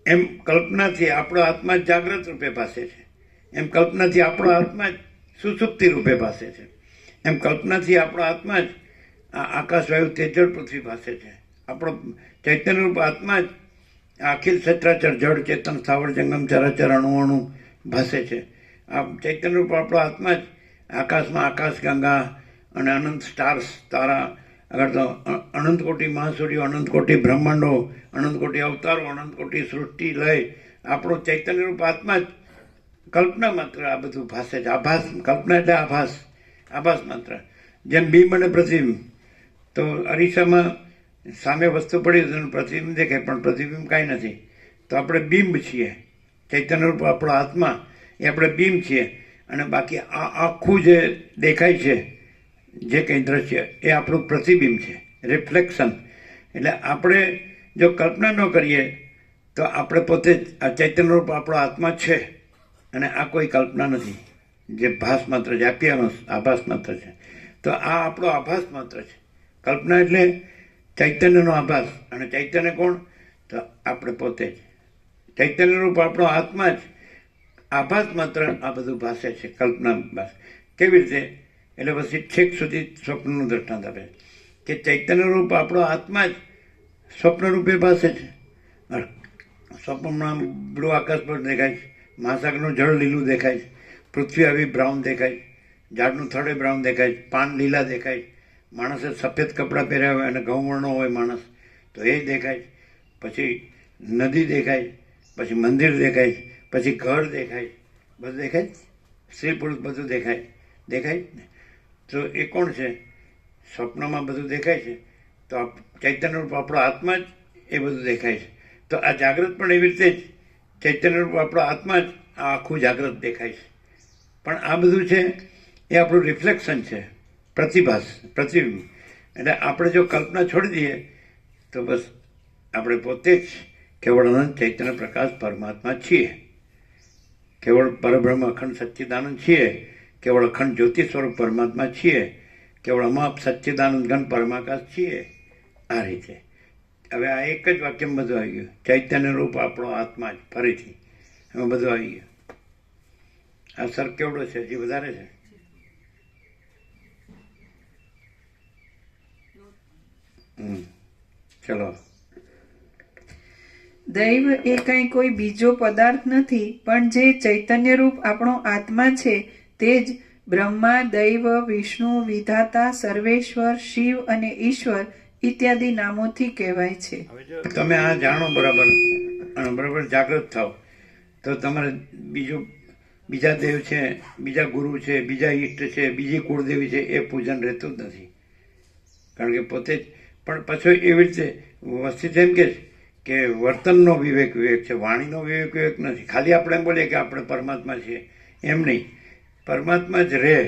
એમ કલ્પનાથી આપણો આત્મા જ જાગ્રત રૂપે ભાસે છે, એમ કલ્પનાથી આપણો આત્મા જ સુસુપ્તિ રૂપે ભાસે છે, એમ કલ્પનાથી આપણો આત્મા જ આકાશ વાયુ તેજળ પૃથ્વી ભાસે છે. આપણો ચૈતન્ય રૂપ આત્મા જ અખિલ સચરાચર જળ ચેતન સ્થાવર જંગમ ચરાચર અણુ અણુ ભાસે છે. આ ચૈતન્ય રૂપ આપણો આત્મા જ આકાશમાં આકાશ ગંગા અને અનંત સ્ટાર્સ તારા આગળ તો અનંત કોટી મહાસૂર્યો, અનંત કોટી બ્રહ્માંડો, અનંત કોટી અવતારો, અનંત કોટી સૃષ્ટિ લય આપણો ચૈતન્ય રૂપ આત્મા જ કલ્પના માત્ર આ બધું ભાસે છે. આભાસ, કલ્પના એટલે આભાસ, આભાસ માત્ર. જેમ બિંબ અને પ્રતિબિંબ, તો અરીસામાં સામે વસ્તુ પડી તો પ્રતિબિંબ દેખાય, પણ પ્રતિબિંબ કાંઈ નથી. તો આપણે બિંબ છીએ, ચૈતન્ય રૂપ આપણો આત્મા એ આપણે બિંબ છીએ, અને બાકી આ આખું જે દેખાય છે જે કંઈ દ્રશ્ય એ આપણું પ્રતિબિંબ છે, રિફ્લેક્શન. એટલે આપણે જો કલ્પના ન કરીએ તો આપણે પોતે જ આ ચૈતન્ય રૂપ આપણો આત્મા છે, અને આ કોઈ કલ્પના નથી, જે ભાસ માત્ર છે, આપ્યાનો આભાસ માત્ર છે. તો આ આપણો આભાસ માત્ર છે. કલ્પના એટલે ચૈતન્યનો આભાસ, અને ચૈતન્ય કોણ? તો આપણે પોતે જ ચૈતન્ય રૂપ આપણો આત્મા જ આભાસ માત્ર આ બધું ભાષે છે, કલ્પના ભાષ. કેવી રીતે? એટલે પછી છેક સુધી સ્વપ્નનું દ્રષ્ટાંત આપે કે ચૈતન્ય રૂપ આપણો આત્મા જ સ્વપ્ન રૂપે ભાષે છે. સ્વપ્નમાં બ્લુ આકાશ પર દેખાય છે, મહાસાગરનું જળ લીલું દેખાય છે, પૃથ્વી આવી બ્રાઉન દેખાય છે, ઝાડનું થડે બ્રાઉન દેખાય છે, પાન લીલા દેખાય છે, માણસે સફેદ કપડાં પહેર્યા હોય અને ઘઉંવર્ણો હોય માણસ તો એ દેખાય છે, પછી નદી દેખાય, પછી મંદિર દેખાય, પછી ઘર દેખાય, બધું દેખાય, સ્ત્રી પુરુષ બધું દેખાય ને. તો એ કોણ છે? સ્વપ્નમાં બધું દેખાય છે, તો ચૈતન્ય રૂપ આપણો આત્મા જ એ બધું દેખાય છે. તો આ જાગ્રત પણ એવી રીતે જ ચૈતન્ય રૂપ આપણો આત્મા જ આ આખું જાગ્રત દેખાય છે. પણ આ બધું છે એ આપણું રિફ્લેક્શન છે, પ્રતિબિંબ. એટલે આપણે જો કલ્પના છોડી દઈએ તો બસ આપણે પોતે જ કેવળ અનંત ચૈતન્ય પ્રકાશ પરમાત્મા છીએ, કેવળ પરબ્રહ્મ અખંડ સચ્ચિદાનંદ છીએ, કેવળ અખંડ જ્યોતિ સ્વરૂપ પરમાત્મા છીએ, કેવળ અમાપ સચ્ચિદાનંદ ઘન પરમાકાશ છીએ. આ રીતે હવે આ એક જ વાક્યમાં બધું આવી ગયું. ચૈતન્ય રૂપ આપણો આત્મા જ, ફરીથી એમાં બધું આવી ગયું. આ સર કેવડો છે? હજી વધારે છે. ચલો. દૈવ એ કંઈ કોઈ બીજો પદાર્થ નથી, પણ જે ચૈતન્ય રૂપ આપણો આત્મા છે તે જ બ્રહ્મા, દૈવ, વિષ્ણુ, વિધાતા, સર્વેશ્વર, શિવ અને ઈશ્વર ઇત્યાદિ નામોથી કહેવાય છે. હવે જો તમે આ જાણો બરાબર અને બરાબર જાગૃત થાવ તો તમારે બીજા દેવ છે, બીજા ગુરુ છે, બીજા ઈષ્ટ છે, બીજી કુળદેવી છે એ પૂજન રહેતું જ નથી. કારણ કે પોતે જ પણ પાછો એવી રીતે વસ્તી એમ કે વર્તનનો વિવેક છે, વાણીનો વિવેક નથી. ખાલી આપણે એમ બોલીએ કે આપણે પરમાત્મા છીએ એમ નહીં. પરમાત્મા જ રહે,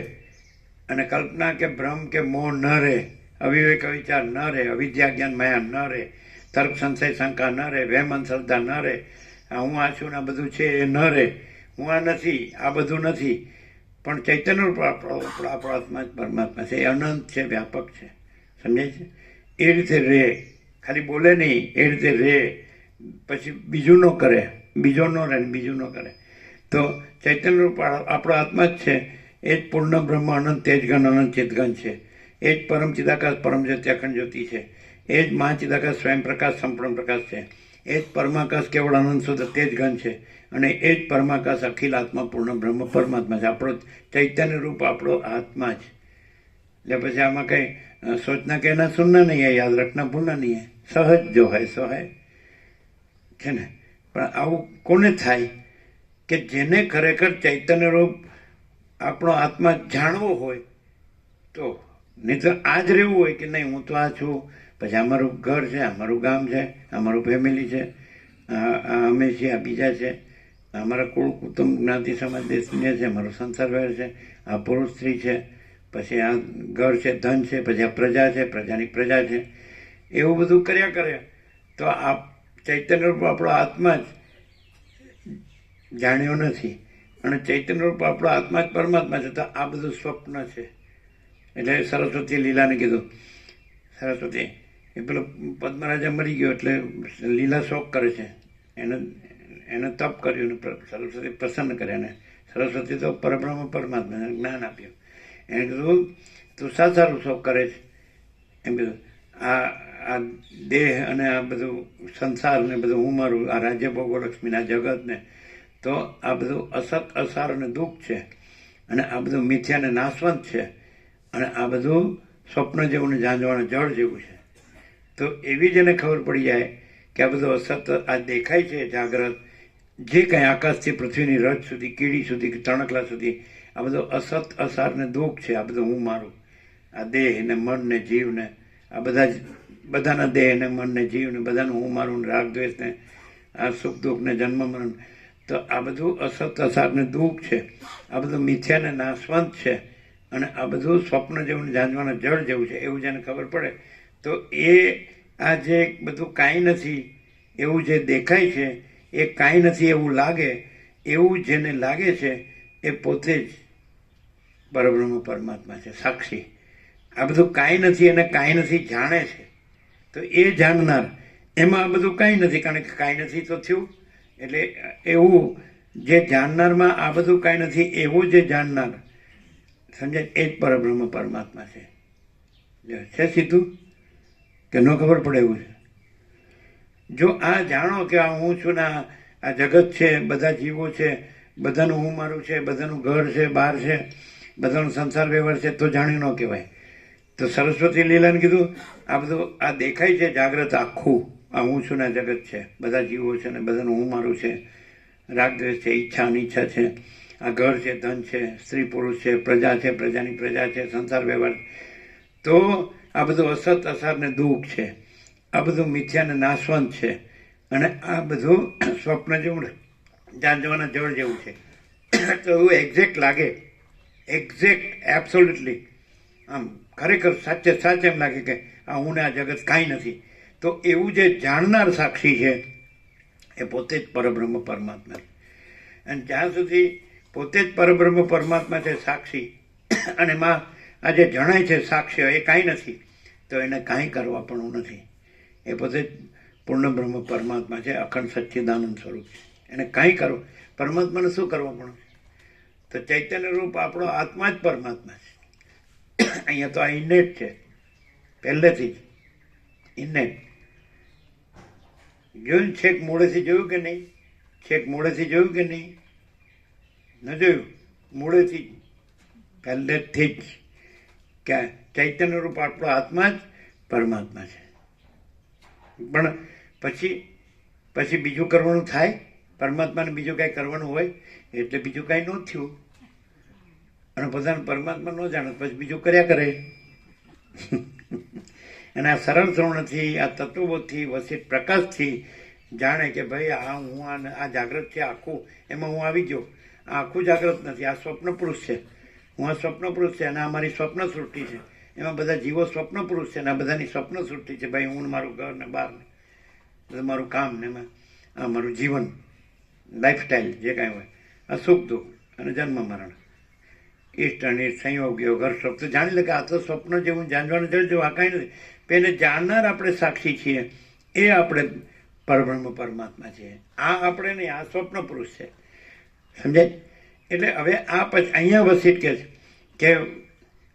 અને કલ્પના કે ભ્રમ કે મોહ ન રહે, અવિવેક વિચાર ન રહે, અવિદ્યા જ્ઞાન માયા ન રહે, તર્ક સંશય શંકા ન રહે, વહેમ અંધશ્રદ્ધા ન રહે, હું આ છું ને આ બધું છે એ ન રહે, હું આ નથી, આ બધું નથી. પણ ચૈતન્ય આપણો આત્મા જ પરમાત્મા છે, એ અનંત છે, વ્યાપક છે, સમજાય છે? એ રીતે રહે, ખાલી બોલે નહીં, એ રીતે રહે. પછી બીજું ન કરે, બીજો ન રહે, બીજું ન કરે. તો ચૈતન્ય રૂપ આપણો આત્મા જ છે, એ જ પૂર્ણ બ્રહ્મ અનંત તેજગન અનંત ચિતગન છે, એ જ પરમ ચિદાકાશ પરમ જ્યોતિ અખંડ જ્યોતિ છે, એ જ મહાચિદાકાશ સ્વયં પ્રકાશ સંપૂર્ણ પ્રકાશ છે, એ જ પરમાકાશ કેવળ આનંદ શુદ્ધ તેજગન છે, અને એ જ પરમાકાશ અખિલ આત્મા પૂર્ણ બ્રહ્મ પરમાત્મા છે. આપણો ચૈતન્ય રૂપ આપણો આત્મા જ. એટલે પછી આમાં કંઈ सोचना कहना सुनना नहीं है, याद रखना भूलना नहीं है, सहज जो है सो है ने. પણ આવું કોને થાય કે જેને ખરેખર ચૈતન્ય રૂપ આપણો આત્મા જાણવો હોય તો. નહીં તો આ જ રહેવું હોય કે નહીં હું તો આ છું, પછી અમારું ઘર છે, અમારું ગામ છે, અમારું ફેમિલી છે, અમે છીએ, આ બીજા છે, અમારા કુળ કુટુંબ જ્ઞાતિ સમાજ દેશ દુનિયા છે, અમારો સંસાર વ્યવહાર છે, આ પુરુષ સ્ત્રી છે, પછી આ ઘર છે, ધન છે, પછી આ પ્રજા છે, પ્રજાની પ્રજા છે, એવું બધું કર્યા કરે તો આ ચૈતન્ય રૂપ આપણો આત્મા જ જાણ્યો નથી. અને ચૈતન્ય રૂપ આપણો આત્મા જ પરમાત્મા છે. તો આ બધું સ્વપ્ન છે. એટલે સરસ્વતી લીલાને કીધું, સરસ્વતી એ પેલો પદ્મરાજા મરી ગયો એટલે લીલા શોક કરે છે, એને તપ કર્યું ને સરસ્વતી પ્રસન્ન કર્યા ને સરસ્વતી તો પરબ્રહ્મ પરમાત્માને જ્ઞાન આપ્યું. એને કીધું તું સારું શોક કરે છે. એમ કીધું આ દેહ અને આ બધું સંસાર ને બધું હું મારું, આ રાજ્ય ભોગો લક્ષ્મીના જગતને, તો આ બધું અસત અસાર અને દુઃખ છે, અને આ બધું મિથ્યા અને નાશવંત છે, અને આ બધું સ્વપ્ન જેવું ને ઝાંઝવાના જળ જેવું છે. તો એવી જ એને ખબર પડી જાય કે આ બધું અસત આ દેખાય છે જાગ્રત, જે કંઈ આકાશથી પૃથ્વીની રજ સુધી, કીડી સુધી કે તણકલા સુધી આ બધું અસત અસાર ને દુઃખ છે. આ બધું હું મારું, આ દેહ ને મન ને જીવ ને આ બધાના દેહ ને મન ને જીવ ને બધાનું હું મારું, રાગ દ્વેષ ને આ સુખ દુઃખ ને જન્મ મરણ, તો આ બધું અસત અસાર ને દુઃખ છે. આ બધું મિથ્યા ને નાશવંત છે, અને આ બધું સ્વપ્ન જેવું ઝાંઝવાના જળ જેવું છે. એવું જેને ખબર પડે તો એ આ જે બધું કાંઈ નથી એવું જે દેખાય છે એ કાંઈ નથી એવું લાગે, એવું જેને લાગે છે એ પોતે જ પરબ્રહ્મ પરમાત્મા છે, સાક્ષી. આ બધું કાંઈ નથી અને કાંઈ નથી જાણે છે. તો એ જાણનાર એમાં આ બધું કાંઈ નથી, કારણ કે કાંઈ નથી તો થયું. એટલે એવું જે જાણનારમાં આ બધું કાંઈ નથી એવું જે જાણનાર સમજાય એ જ પરબ્રહ્મ પરમાત્મા છે. છે સીધું કે ન ખબર પડે એવું છે? જો આ જાણો કે આ હું છું ને આ જગત છે, બધા જીવો છે, બધાનું હું મારું છે, બધાનું ઘર છે, બહાર છે, બધાનો સંસાર વ્યવહાર છે, તો જાણ્યું ન કહેવાય. તો સરસ્વતી લીલાને કીધું આ બધું આ દેખાય છે જાગ્રત આખું, આ હું છું ને જગત છે, બધા જીવો છે ને બધાનું હું મારું છે, રાગદ્વેષ છે, ઈચ્છા અનિચ્છા છે, આ ઘર છે, ધન છે, સ્ત્રી પુરુષ છે, પ્રજા છે, પ્રજાની પ્રજા છે, સંસાર વ્યવહાર, તો આ બધું અસત અસાર ને દુઃખ છે. આ બધું મિથ્યા ને નાશવંત છે, અને આ બધું સ્વપ્ન જેવું ઝાંઝવાના જળ જેવું છે. તો એવું એક્ઝેક્ટ લાગે, એક્ઝેક્ટ એબ્સોલ્યુટલી આમ ખરેખર સાચે સાચે એમ લાગે કે આ હું ને આ જગત કાંઈ નથી. તો એવું જે જાણનાર સાક્ષી છે એ પોતે જ પરબ્રહ્મ પરમાત્મા છે. અને જ્યાં સુધી પોતે જ પરબ્રહ્મ પરમાત્મા છે સાક્ષી, અને એમાં આ જે જણાય છે સાક્ષ્ય એ કાંઈ નથી, તો એને કાંઈ કરવા પણ નથી. એ પોતે જ પૂર્ણ બ્રહ્મ પરમાત્મા છે, અખંડ સચ્ચિદાનંદ સ્વરૂપ છે. એને કાંઈ કરવું, પરમાત્માને શું કરવા પણ? તો ચૈતન્ય રૂપ આપણો આત્મા જ પરમાત્મા છે. અહીંયા તો આ ઇનેટ છે, પહેલેથી જ ઇનેટ. જોયું છેક મૂળેથી જોયું કે નહીં? છેક મૂળેથી જોયું કે નહીં? ન જોયું? મૂળેથી પહેલેથી જ કે ચૈતન્ય રૂપ આપણો આત્મા જ પરમાત્મા છે. પણ પછી બીજું કરવાનું થાય? પરમાત્માને બીજું કાંઈ કરવાનું હોય એટલે બીજું કાંઈ ન થયું. અને પોતાને પરમાત્મા ન જાણે પછી બીજું કર્યા કરે. અને આ સરળ શ્રવણથી, આ તત્વબોધથી, વસિત પ્રકાશથી જાણે કે ભાઈ આ હું આ જાગ્રત છે આખું, એમાં હું આવી ગયો. આ આખું જાગ્રત નથી, આ સ્વપ્ન પુરુષ છે. હું આ સ્વપ્ન પુરુષ છે, અને આ મારી સ્વપ્ન સૃષ્ટિ છે. એમાં બધા જીવો સ્વપ્ન પુરુષ છે, અને આ બધાની સ્વપ્ન સૃષ્ટિ છે. ભાઈ હું મારું ઘર ને બહાર ને બધું મારું કામ ને એમાં આ મારું જીવન, લાઈફસ્ટાઈલ જે કાંઈ હોય, આ સુખ દુઃખ અને જન્મ મરણ, ઈષ્ટ અનિષ્ટ, સંયોગ યોગ, હર્ષ, તો જાણી લે કે આ તો સ્વપ્ન જેવું જાણવાનું જળ જેવું, આ કાંઈ નથી. એને જાણનાર આપણે સાક્ષી છીએ, એ આપણે પરબ્રહ્મ પરમાત્મા છીએ. આ આપણે નહીં, આ સ્વપ્ન પુરુષ છે. સમજાય? એટલે હવે આ પછી અહીંયા વસિત કહે છે કે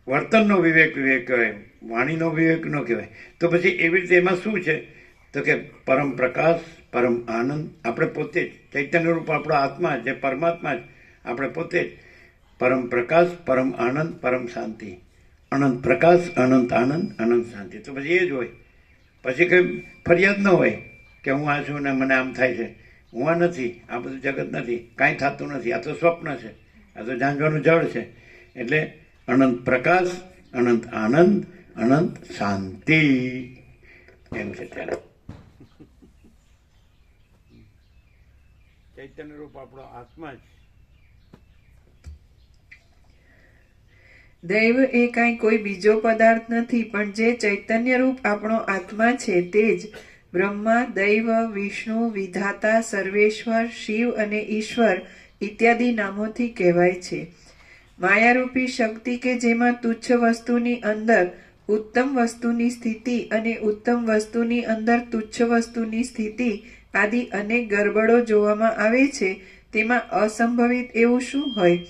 વર્તનનો વિવેક વિવેક કહેવાય, વાણીનો વિવેક ન કહેવાય. તો પછી એવી રીતે એમાં શું છે? તો કે પરમ પ્રકાશ, પરમ આનંદ, આપણે પોતે જ ચૈતન્ય રૂપ આપણો આત્મા જે પરમાત્મા જ આપણે પોતે જ પરમ પ્રકાશ, પરમ આનંદ, પરમ શાંતિ, અનંત પ્રકાશ, અનંત આનંદ, અનંત શાંતિ. તો પછી એ જ હોય. પછી કંઈ ફરિયાદ ન હોય કે હું આ છું ને મને આમ થાય છે. હું નથી, આ બધું જગત નથી, કાંઈ થતું નથી, આ તો સ્વપ્ન છે, આ તો ઝાંઝવાનું જળ છે. એટલે અનંત પ્રકાશ, અનંત આનંદ, અનંત શાંતિ એમ છે. ત્યારે ચૈતન્ય રૂપ આપણો આત્મા જ. દૈવ એ કાંઈ કોઈ બીજો પદાર્થ નથી, પણ જે ચૈતન્ય રૂપ આપણો આત્મા છે તે જ બ્રહ્મા, દૈવ, વિષ્ણુ, વિધાતા, સર્વેશ્વર, શિવ અને ઈશ્વર ઇત્યાદિ નામોથી કહેવાય છે. માયારૂપી શક્તિ કે જેમાં તુચ્છ વસ્તુની અંદર ઉત્તમ વસ્તુની સ્થિતિ અને ઉત્તમ વસ્તુની અંદર તુચ્છ વસ્તુની સ્થિતિ આદિ અનેક ગરબડો જોવામાં આવે છે, તેમાં અસંભવિત એવું શું હોય?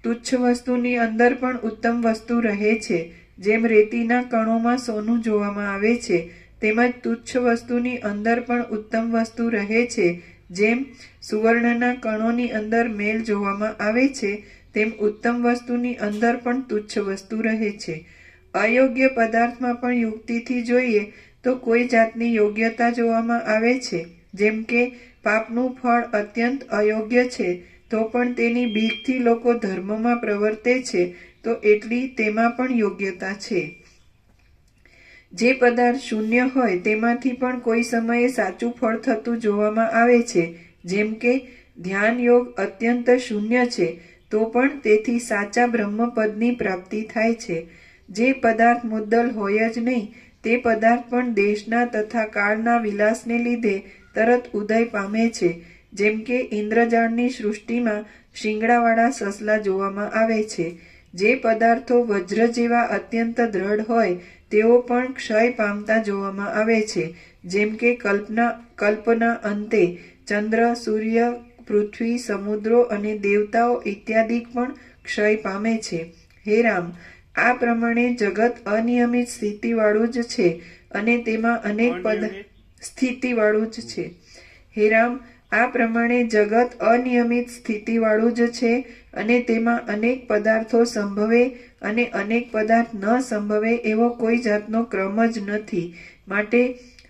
તુચ્છ વસ્તુની અંદર પણ ઉત્તમ વસ્તુ રહે છે. જેમ રેતીના કણોમાં સોનું જોવામાં આવે છે, તેમજ તુચ્છ વસ્તુની અંદર પણ ઉત્તમ વસ્તુ રહે છે. જેમ સુવર્ણના કણોની અંદર મેલ જોવામાં આવે છે, તેમ ઉત્તમ વસ્તુની અંદર પણ તુચ્છ વસ્તુ રહે છે. અયોગ્ય પદાર્થમાં પણ યુક્તિથી જોઈએ તો કોઈ જાતની યોગ્યતા જોવામાં આવે છે. જેમ કે પાપનું ફળ અત્યંત અયોગ્ય છે, તો પણ તેની બીકથી લોકો ધર્મમાં પ્રવર્તે છે, તો એટલી તેમાં પણ યોગ્યતા છે. જે પદાર્થ શૂન્ય હોય તેમાંથી પણ કોઈ સમયે સાચું ફળ થતું જોવામાં આવે છે. જેમ કે ધ્યાન યોગ અત્યંત શૂન્ય છે, તો પણ તેથી સાચા બ્રહ્મપદની પ્રાપ્તિ થાય છે. જે પદાર્થ મુદ્દલ હોય જ નહીં, તે પદાર્થ પણ દેશના તથા કાળના વિલાસને લીધે તરત ઉદય પામે છે. જેમ કે ઇન્દ્રજાળની સૃષ્ટિમાં શિંગડાવાળા સસલા જોવામાં આવે છે. જે પદાર્થો વજ્ર જેવા અત્યંત દ્રઢ હોય તેઓ પણ ક્ષય પામતા જોવામાં આવે છે. જેમ કે કલ્પના અંતે ચંદ્ર, સૂર્ય, પૃથ્વી, સમુદ્રો અને દેવતાઓ ઇત્યાદિ પણ ક્ષય પામે છે. હે રામ, આ પ્રમાણે જગત અનિયમિત સ્થિતિવાળું જ છે અને તેમાં અનેક સ્થિતિવાળું જ છે. હે રામ, આ પ્રમાણે જગત અનિયમિત સ્થિતિવાળું જ છે અને તેમાં અનેક પદાર્થો સંભવે અને અનેક પદાર્થ ન સંભવે એવો કોઈ જાતનો ક્રમ જ નથી. માટે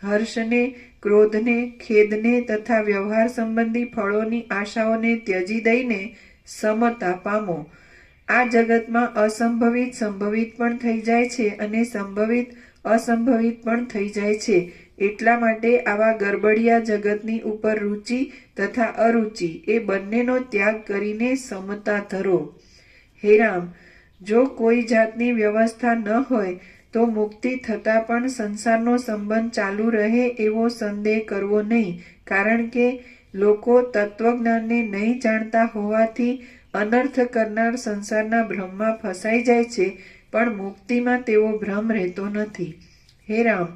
હર્ષને, ક્રોધને, ખેદને તથા વ્યવહાર સંબંધી ફળોની આશાઓને ત્યજી દઈને સમતા પામો. આ જગતમાં અસંભવિત સંભવિત પણ થઈ જાય છે અને સંભવિત અસંભવિત પણ થઈ જાય છે. એટલા માટે આવા ગરબડિયા જગતની ઉપર રુચિ તથા અરુચિ એ બંનેનો ત્યાગ કરીને સમતા ધરો. હે રામ, જો કોઈ જાતની વ્યવસ્થા ન હોય તો મુક્તિ થતાં પણ સંસારનો સંબંધ ચાલુ રહે એવો સંદેહ કરવો નહીં. કારણ કે લોકો તત્વજ્ઞાનને નહીં જાણતા હોવાથી અનર્થ કરનાર સંસારના ભ્રમમાં ફસાઈ જાય છે, પણ મુક્તિમાં તેવો ભ્રમ રહેતો નથી. હે રામ,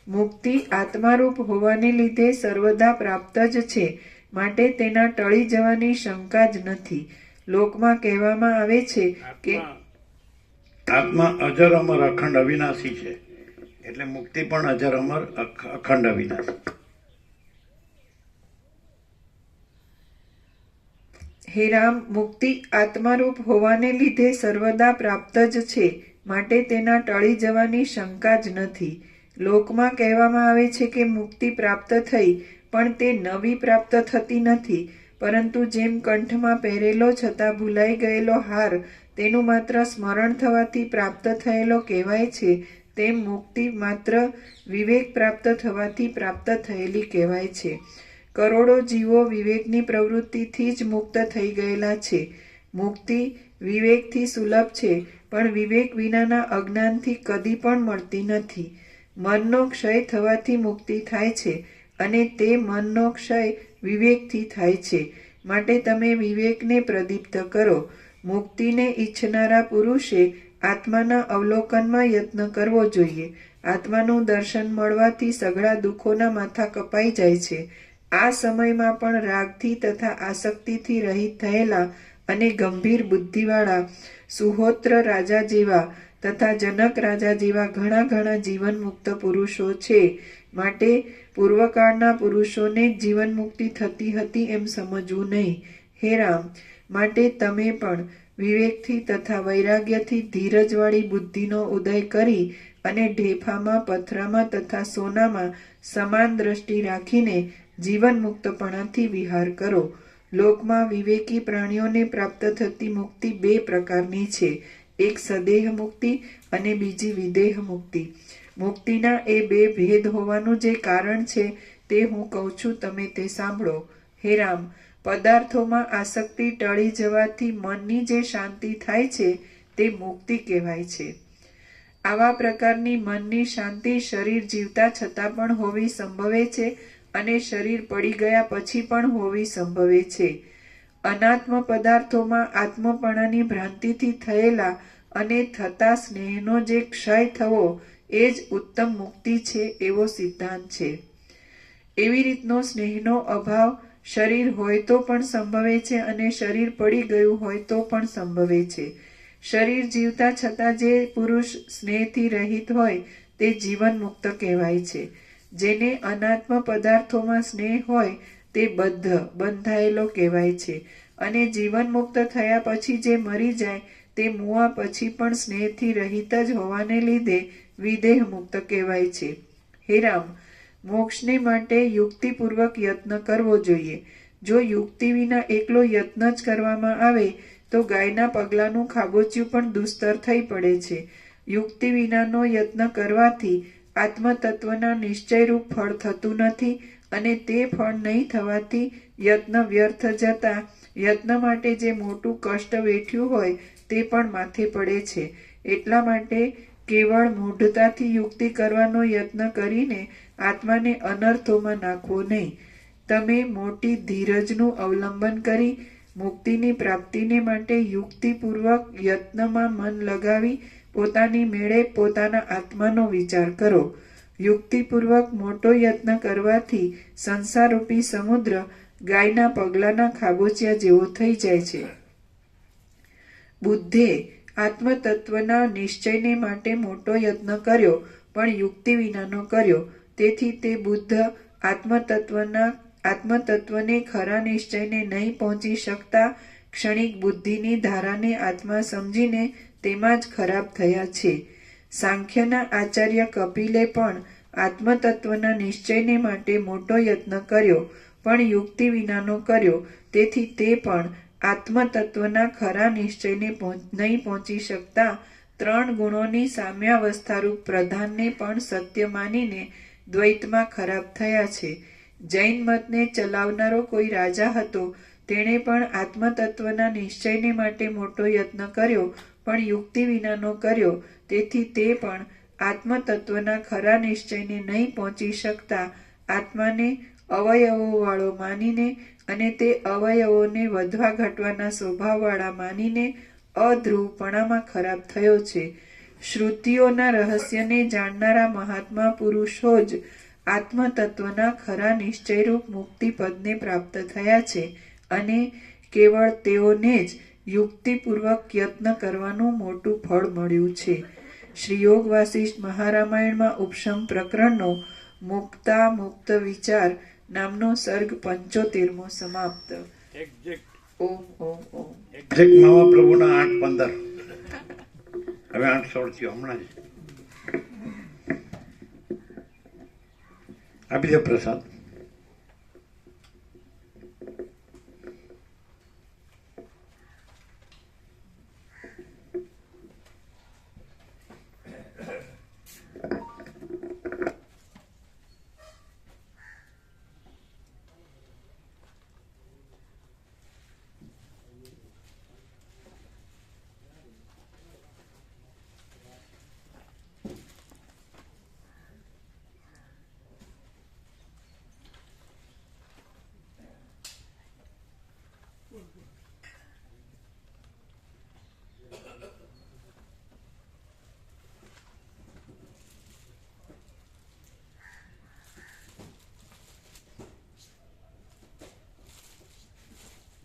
મુક્તિ આત્મારૂપ હોવાને લીધે સર્વદા પ્રાપ્ત જ છે, માટે તેના ટળી જવાની શંકા જ નથી. લોકમાં કહેવામાં આવે છે કે આત્મા અજર અમર અખંડ અવિનાશી છે, એટલે મુક્તિ પણ અજર અમર અખંડ અવિનાશી. હે રામ, મુક્તિ આત્મારૂપ હોવાને લીધે સર્વદા પ્રાપ્ત જ છે, માટે તેના ટળી જવાની શંકા જ નથી. લોકમાં કહેવામાં આવે છે કે મુક્તિ પ્રાપ્ત થઈ, પણ તે નવી પ્રાપ્ત થતી નથી, પરંતુ જેમ કંઠમાં પહેરેલો છતાં ભૂલાઈ ગયેલો હાર તેનું માત્ર સ્મરણ થવાથી પ્રાપ્ત થયેલો કહેવાય છે, તેમ મુક્તિ માત્ર વિવેક પ્રાપ્ત થવાથી પ્રાપ્ત થયેલી કહેવાય છે. કરોડો જીવો વિવેકની પ્રવૃત્તિથી જ મુક્ત થઈ ગયેલા છે. મુક્તિ વિવેકથી સુલભ છે, પણ વિવેક વિનાના અજ્ઞાનથી કદી પણ મળતી નથી. મનનો ક્ષય થવાથી મુક્તિ થાય છે અને તે મનનો ક્ષય વિવેકથી થાય છે. માટે તમે વિવેકને પ્રદીપ્ત કરો. મુક્તિને ઈચ્છનારા પુરુષે આત્માના અવલોકનમાં યત્ન કરવો જોઈએ. આત્માનું દર્શન મળવાથી સઘળા દુઃખોના માથા કપાઈ જાય છે. આ સમયમાં પણ રાગથી તથા આસક્તિથી રહિત થયેલા અને ગંભીર બુદ્ધિવાળા સુહોત્ર રાજા જેવા તથા જનક રાજા જેવા ઘણા ઘણા જીવન મુક્ત પુરુષો છે. માટે પૂર્વકાળના પુરુષોને જ જીવન મુક્તિ થતી હતી એમ સમજવું નહીં. હે રામ, માટે તમે પણ વિવેકથી તથા વૈરાગ્યથી ધીરજવાળી બુદ્ધિનો ઉદય કરી અને ઢેફામાં, પથરામાં તથા સોનામાં સમાન દ્રષ્ટિ રાખીને જીવન મુક્તપણાથી વિહાર કરો. લોકમાં વિવેકી પ્રાણીઓને પ્રાપ્ત થતી મુક્તિ બે પ્રકારની છે, એક સદેહ મુક્તિ અને બીજી વિદેહ મુક્તિ. મુક્તિના એ બે ભેદ હોવાનું જે કારણ છે તે હું કહું છું, તમે તે સાંભળો. હે રામ, પદાર્થોમાં આસક્તિ ટળી જવાથી મનની જે શાંતિ થાય છે તે મુક્તિ કહેવાય છે. આવા પ્રકારની મનની શાંતિ શરીર જીવતા છતાં પણ હોવી સંભવે છે અને શરીર પડી ગયા પછી પણ હોવી સંભવે છે. અનાત્મ પદાર્થોમાં આત્મપણાની ભ્રાંતિથી થયેલા અને થતા સ્નેહનો જે ક્ષય થવો એ જ ઉત્તમ મુક્તિ છે એવો સિદ્ધાંત છે. એવી રીતનો સ્નેહનો અભાવ શરીર હોય તો પણ સંભવે છે અને શરીર પડી ગયું હોય તો પણ સંભવે છે. શરીર જીવતા છતાં જે પુરુષ સ્નેહથી રહિત હોય તે જીવન મુક્ત કહેવાય છે. જેને અનાત્મ પદાર્થોમાં સ્નેહ હોય તે બંધાયેલો કહેવાય છે અને જીવન મુક્ત થયા પછી જે મરી જાય તે મુવા પછી પણ સ્નેહથી રહિત જ હોવાને લીધે વિદેહ મુક્ત કહેવાય છે. હે રામ, મોક્ષને માટે યુક્તિપૂર્વક યત્ન કરવો જોઈએ. જો યુક્તિ વિના એકલો યત્ન જ કરવામાં આવે તો ગાયના પગલાનું ખાબોચિયું પણ દુસ્તર થઈ પડે છે. યુક્તિ વિનાનો યત્ન કરવાથી આત્મતત્વના નિશ્ચયરૂપ ફળ થતું નથી અને તે ફળ નહીં થવાથી યત્ન વ્યર્થ જતા યત્ન માટે જે મોટું કષ્ટ વેઠ્યું હોય તે પણ માથે પડે છે. એટલા માટે કેવળ મૂઢતાથી યુક્તિ કરવાનો યત્ન કરીને આત્માને અનર્થોમાં નાખવો નહીં. તમે મોટી ધીરજનું અવલંબન કરી મુક્તિની પ્રાપ્તિને માટે યુક્તિપૂર્વક યત્નમાં મન લગાવી પોતાની મેળે પોતાના આત્માનો વિચાર કરો. યુક્તિપૂર્વક મોટો યત્ન કરવાથી સંસારરૂપી સમુદ્ર ગાયના પગલાના ખાબોચિયા જેવો થઈ જાય છે. બુદ્ધે આત્મતત્વના નિશ્ચયને માટે મોટો યત્ન કર્યો પણ યુક્તિ વિનાનો કર્યો. તેથી તે બુદ્ધ આત્મતત્વને ખરા નિશ્ચયને નહીં પહોંચી શકતા ક્ષણિક બુદ્ધિની ધારાને આત્મા સમજીને તેમાં જ ખરાબ થયા છે. સાંખ્યના આચાર્ય કપિલે પણ આત્મતત્વના નિશ્ચયને માટે મોટો યત્ન કર્યો પણ યુક્તિ વિનાનો કર્યો. તેથી તે પણ આત્મતત્વના ખરા નિશ્ચયને નહીં પહોંચી શકતા ત્રણ ગુણોની સામ્યાવસ્થારૂપ પ્રધાનને પણ સત્ય માનીને દ્વૈતમાં ખરાબ થયા છે. જૈન મતને ચલાવનારો કોઈ રાજા હતો. તેણે પણ આત્મતત્વના નિશ્ચયને માટે મોટો યત્ન કર્યો પણ યુક્તિ વિનાનો કર્યો. તેથી તે પણ આત્મતત્વના ખરા નિશ્ચયને નહીં પહોંચી શકતા આત્માને અવયવોવાળો માનીને અને તે અવયવોને વધવા ઘટવાના સ્વભાવવાળા માનીને અધ્રુવપણામાં ખરાબ થયો છે. શ્રુતિઓના રહસ્યને જાણનારા મહાત્મા પુરુષો જ આત્મતત્વના ખરા નિશ્ચયરૂપ મુક્તિપદને પ્રાપ્ત થયા છે અને કેવળ તેઓને જ યુક્તિપૂર્વક યત્ન કરવાનું મોટું ફળ મળ્યું છે. શ્રી યોગ વાસિષ્ઠ મહારામાયણમાં ઉપશમ પ્રકરણનો મુક્તા મુક્ત વિચાર નામનો સર્ગ 75મો સમાપ્ત. ઓમ ઓમ ઓમ. એક્ઝેક્ટ મહાપ્રભુના 8:15 હવે 8:16 થયો હમણાં જ. આપી દે પ્રસાદ.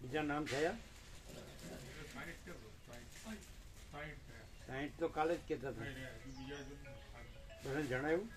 બીજા નામ થયા 60 તો કાલે જ કહેતા હતા. બધાને જણાવ્યું?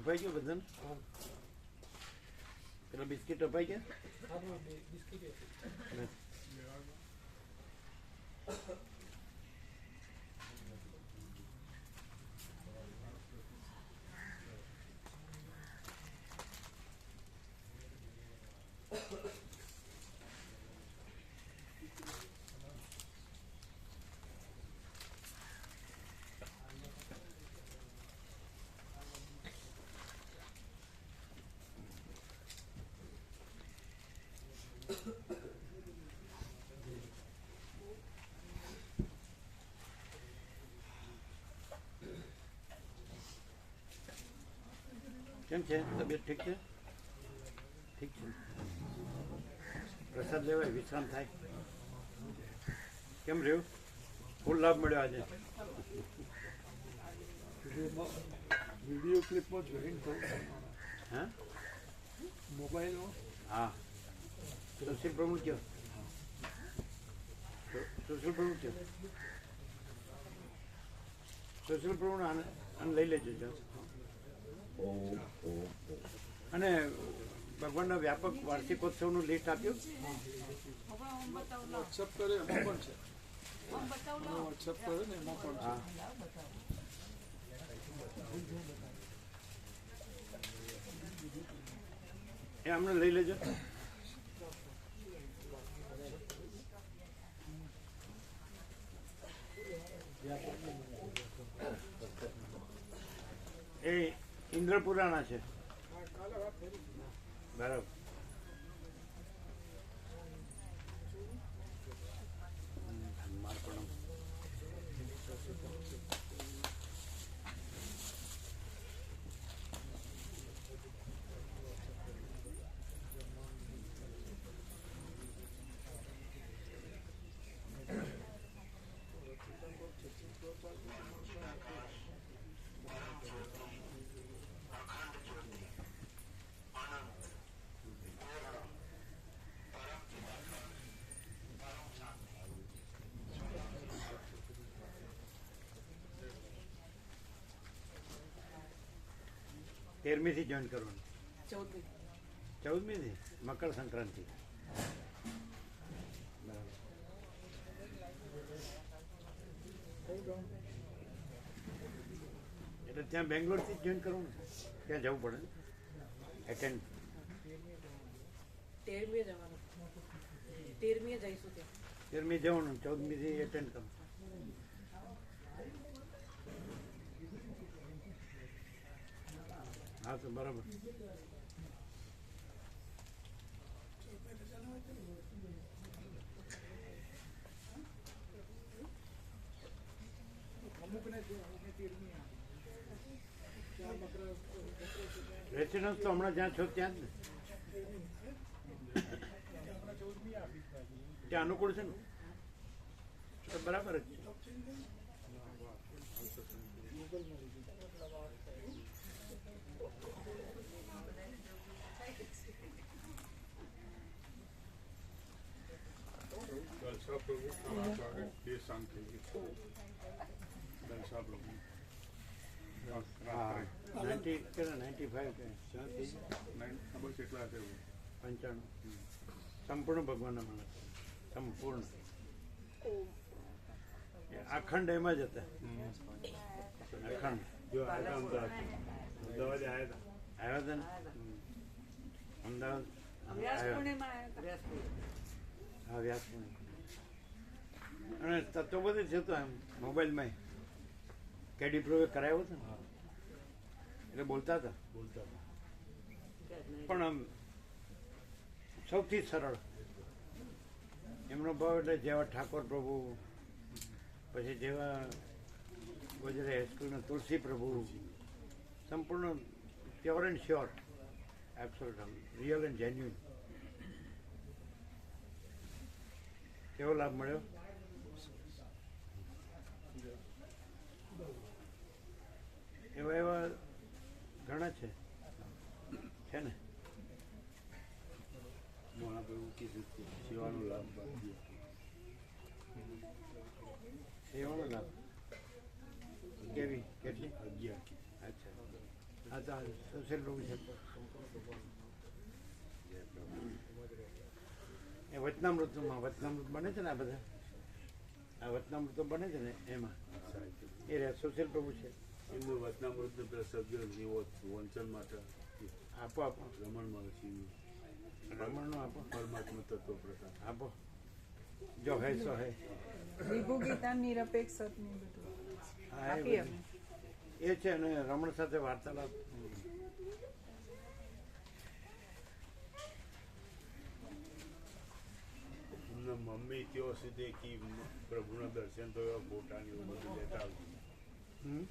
અપાઈ ગયો બધાને? પેલા બિસ્કિટ અપાઈ ગયા? કેમ છે તબિયત? ઠીક છે? ઠીક છે. પ્રસાદ લેવાય, વિશ્રામ થાય. કેમ રહ્યું? ફૂલ લાભ મળ્યો આજે. વિડીયો ક્લિપમાં જોઈન થયું. હા મોબાઈલમાં હા. સુશીલ પ્રભુ કયો? સુશીલ પ્રભુ કયો? સુશીલ પ્રભુ આને લઈ લેજો જો. અને ભગવાનના વ્યાપક વાર્ષિકોત્સવનું લિસ્ટ આપ્યું. હવે હું બતાવું લો વોટ્સઅપ કરે એમાં પણ છે. હું બતાવું લો વોટ્સઅપ કરે ને એમાં પણ છે. હા એ અમને લઈ લેજો. એ ઇન્દ્રપુરાના છે. બરાબર. તેરમીથી જોઈન કરવાનું. 14મીથી મકર સંક્રાંતિ. બરાબર. એટલે ત્યાં બેંગ્લોરથી જ જોઈન કરવાનું. ત્યાં જવું પડે ને એટેન્ડ. 13મીએ જવાનું. 13મીએ જઈશું ત્યાં. 13મી જવાનું, 14મીથી એટેન્ડ કરવાનું. હા તો બરાબર. રેસિડન્સ તો હમણાં જ્યાં છો ત્યાં જ ને. ત્યાં અનુકૂળ છે ને તો બરાબર જ છે. દલસા પ્રભુ બે શાંત થઈ ગઈ. દલસા પ્રભુ હા 90 કે 95 કે બસ એટલા છે. 95 સંપૂર્ણ ભગવાનના માણસ. સંપૂર્ણ અખંડ એમાં જ હતા. અખંડ જો અમદાવાદ આવ્યા હતા. આવ્યા હતા ને અમદાવાદ હા વ્યાસપુણે. અને તત્વ બધું છે તો એમ મોબાઈલમાં કેડી પ્રોવે કરાયો હતો ને એટલે બોલતા હતા. પણ આમ સૌથી સરળ એમનો ભાવ એટલે જેવા ઠાકોર પ્રભુ, પછી જેવા ગુજરાત હાઈસ્કૂલના તુલસી પ્રભુ, સંપૂર્ણ pure and sure, absolute real and genuine. કેવો લાભ મળ્યો? એવા એવા ઘણા છે ને. મહાપ્રભુ કીધું સેવાનો લાભ બાકી. સેવાનો લાભ કેવી કેટલી? 11. અચ્છા આ તો સુશીલ પ્રભુ છે એ વચનામૃતમાં વચનામૃત બને છે ને આ બધા આ વચનામૃતો બને છે ને એમાં એ સુશીલ પ્રભુ છે એમનું વચનામૃતને પેલા શબ્દ વંચન માટે આપો આપો રમણ મહર્ષિનું રમણનો આપો પરમાત્મા તત્વ પ્રકાર આપો જો હે સો હે વિભુ ગીતા નિરપેક્ષ સતની બધું હા, આપીએ એ અમે. એ છે અને રમણ સાથે વાર્તાલાપ એમના મમ્મી ત્યો સુધી કે પ્રભુના દર્શન તો એવા ફોટાની એવું બધું લેતા આવજો હમ?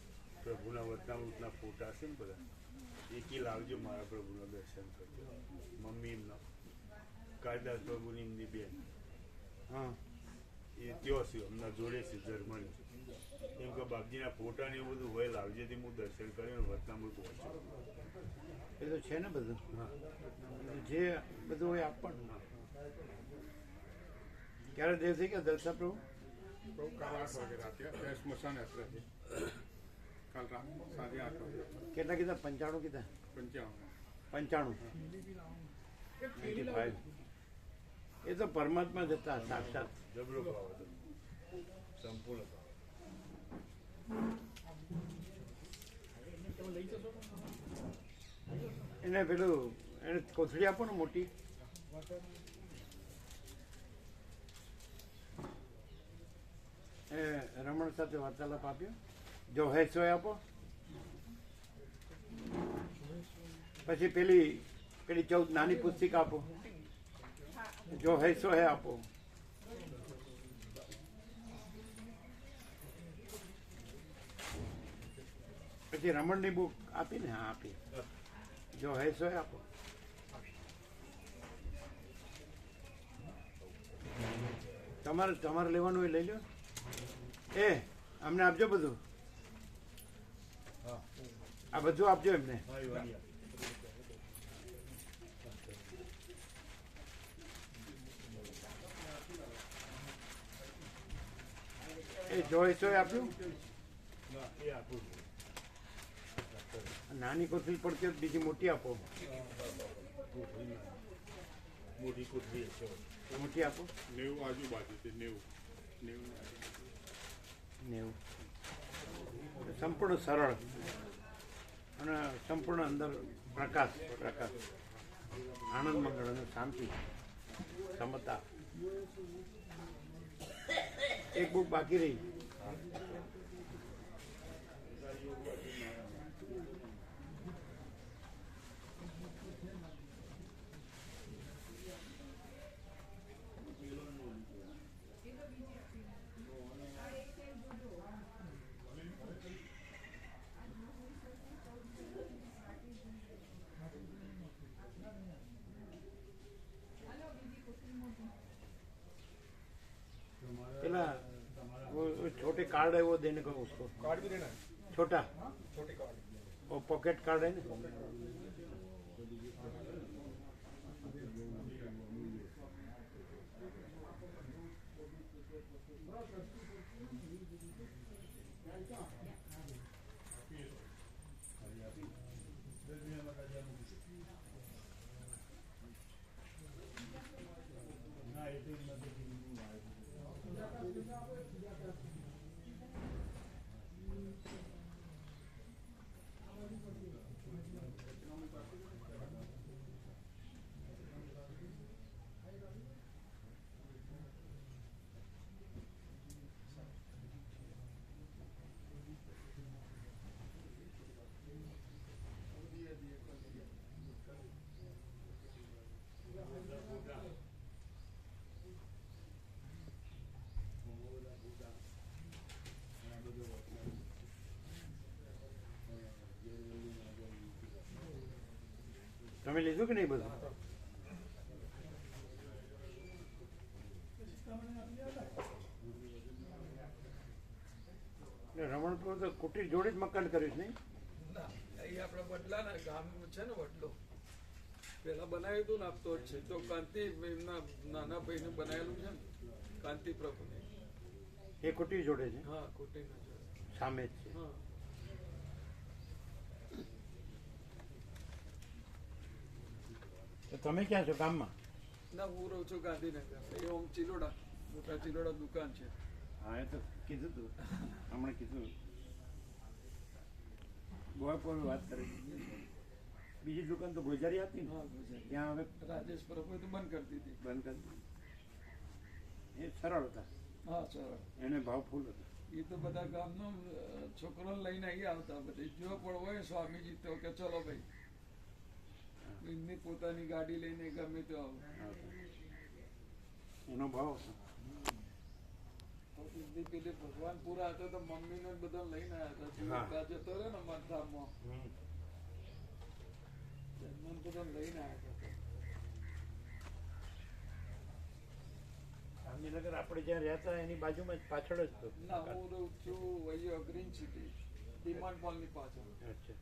પ્રભુના વચનામૃતના ફોટા છે ને બધા એ કી લાવજો મારા પ્રભુના દર્શન કરજો મમ્મી એમના કાયદાસ પ્રભુની એમની બેન હા એ ત્યો છે એમના જોડે છે જર્મની એમ કે બાપજીના ફોટા ને એવું બધું હોય લાવજે તે હું દર્શન કરીને વચનામૃત વાંચું એ તો છે ને બધું હા જે બધું હોય આપવાનું ક્યારે દેવ થઈ ગયા દર્શા પ્રભુ બહુ કાલ 8 વાગે રાતે ત્યાં સ્મશાન યાત્રા છે કાલ રાત 8:30 વાગે કેટલા કીધા 95 કીધા 55 95 એ તો પરમાત્મા જતા સાક્ષાત જબરો ભાવ હતો સંપૂર્ણ ભાવ એને પેલું એને કોથળી આપો ને મોટી એ રમણ સાથે વાર્તાલાપ આપ્યો જો હે સોય આપો પછી પેલી પેલી 14 નાની પુસ્તિકા આપો જો હે સો હે આપો પછી રમણની બુક આપી ને હા આપી જો હે સો હે આપો તમારે લેવાનું એ લઈ લો એ અમને આપજો બધું આ બધું આપજો એમને એ જોઈશો આપ્યું એ આપું નાની કોથળી પડતી હોય બીજી મોટી આપો મોટી કોથળી છે મોટી આપો 90 આજુબાજુ છે 90 નેવું સંપૂર્ણ સરળ અને સંપૂર્ણ અંદર પ્રકાશ આનંદ મંગળ અને શાંતિ સમતા એક બુક બાકી રહી पेला वो छोटे कार्ड है वो देने को उसको કાર્ડ भी देना छोटा छोटे कार्ड वो पॉकेट कार्ड है ना તમે લીધું કે નહીં બધું રમણપુર તો કુટીર જોડે જ મકાન કર્યું છે નહીં અહીં આપણે બદલા ને ગામ છે ને વડલો પેલા બનાવ્યું હતું ને આપતો જ છે તો કાંતિ એમના નાના ભાઈને બનાવેલું છે ને કાંતિ પ્રભુને એ કુટીર જોડે છે હા કુટીરના જોડે સામે જ છે હા તો તમે ક્યાં છો ગામમાં? ના હું રહું છું ગાંધીનગર એ ઓમ ચિલોડા મોટા ચિલોડા દુકાન છે. હા એ તો કીધું તું હમણાં કીધું બપોર વાત કરી. બીજી દુકાન તો ગોજારી હતી ને હા ગુજરાતી. ત્યાં હવે રાજેશ પ્રભુએ તો બંધ કરી દીધી. બંધ કરી દીધી. એ સરળ હતા, હા સરળ. એને ભાવ ફૂલ હતો. એ તો બધા ગામનો છોકરો લઈને અહીં આવતા બધી જો પણ હોય સ્વામીજી તો કે ચલો ભાઈ એમની પોતાની ગાડી લઈને ગમે તો આવો. એનો ભાવ હતો. તો એમની પેલી ભગવાન પૂરા હતા તો મમ્મીને બધા લઈને આવ્યા હતા. હા. ત્યાં જતો રહ્યો ને મનધામમાં એમને બધા લઈને આવ્યા હતા. ગાંધીનગર આપણે જ્યાં રહેતા એની બાજુમાં જ પાછળ જ તો. ના હું રહું છું વહીયો ગ્રીન સિટી ડિમાન્ડ મોલની પાછળ. અચ્છા.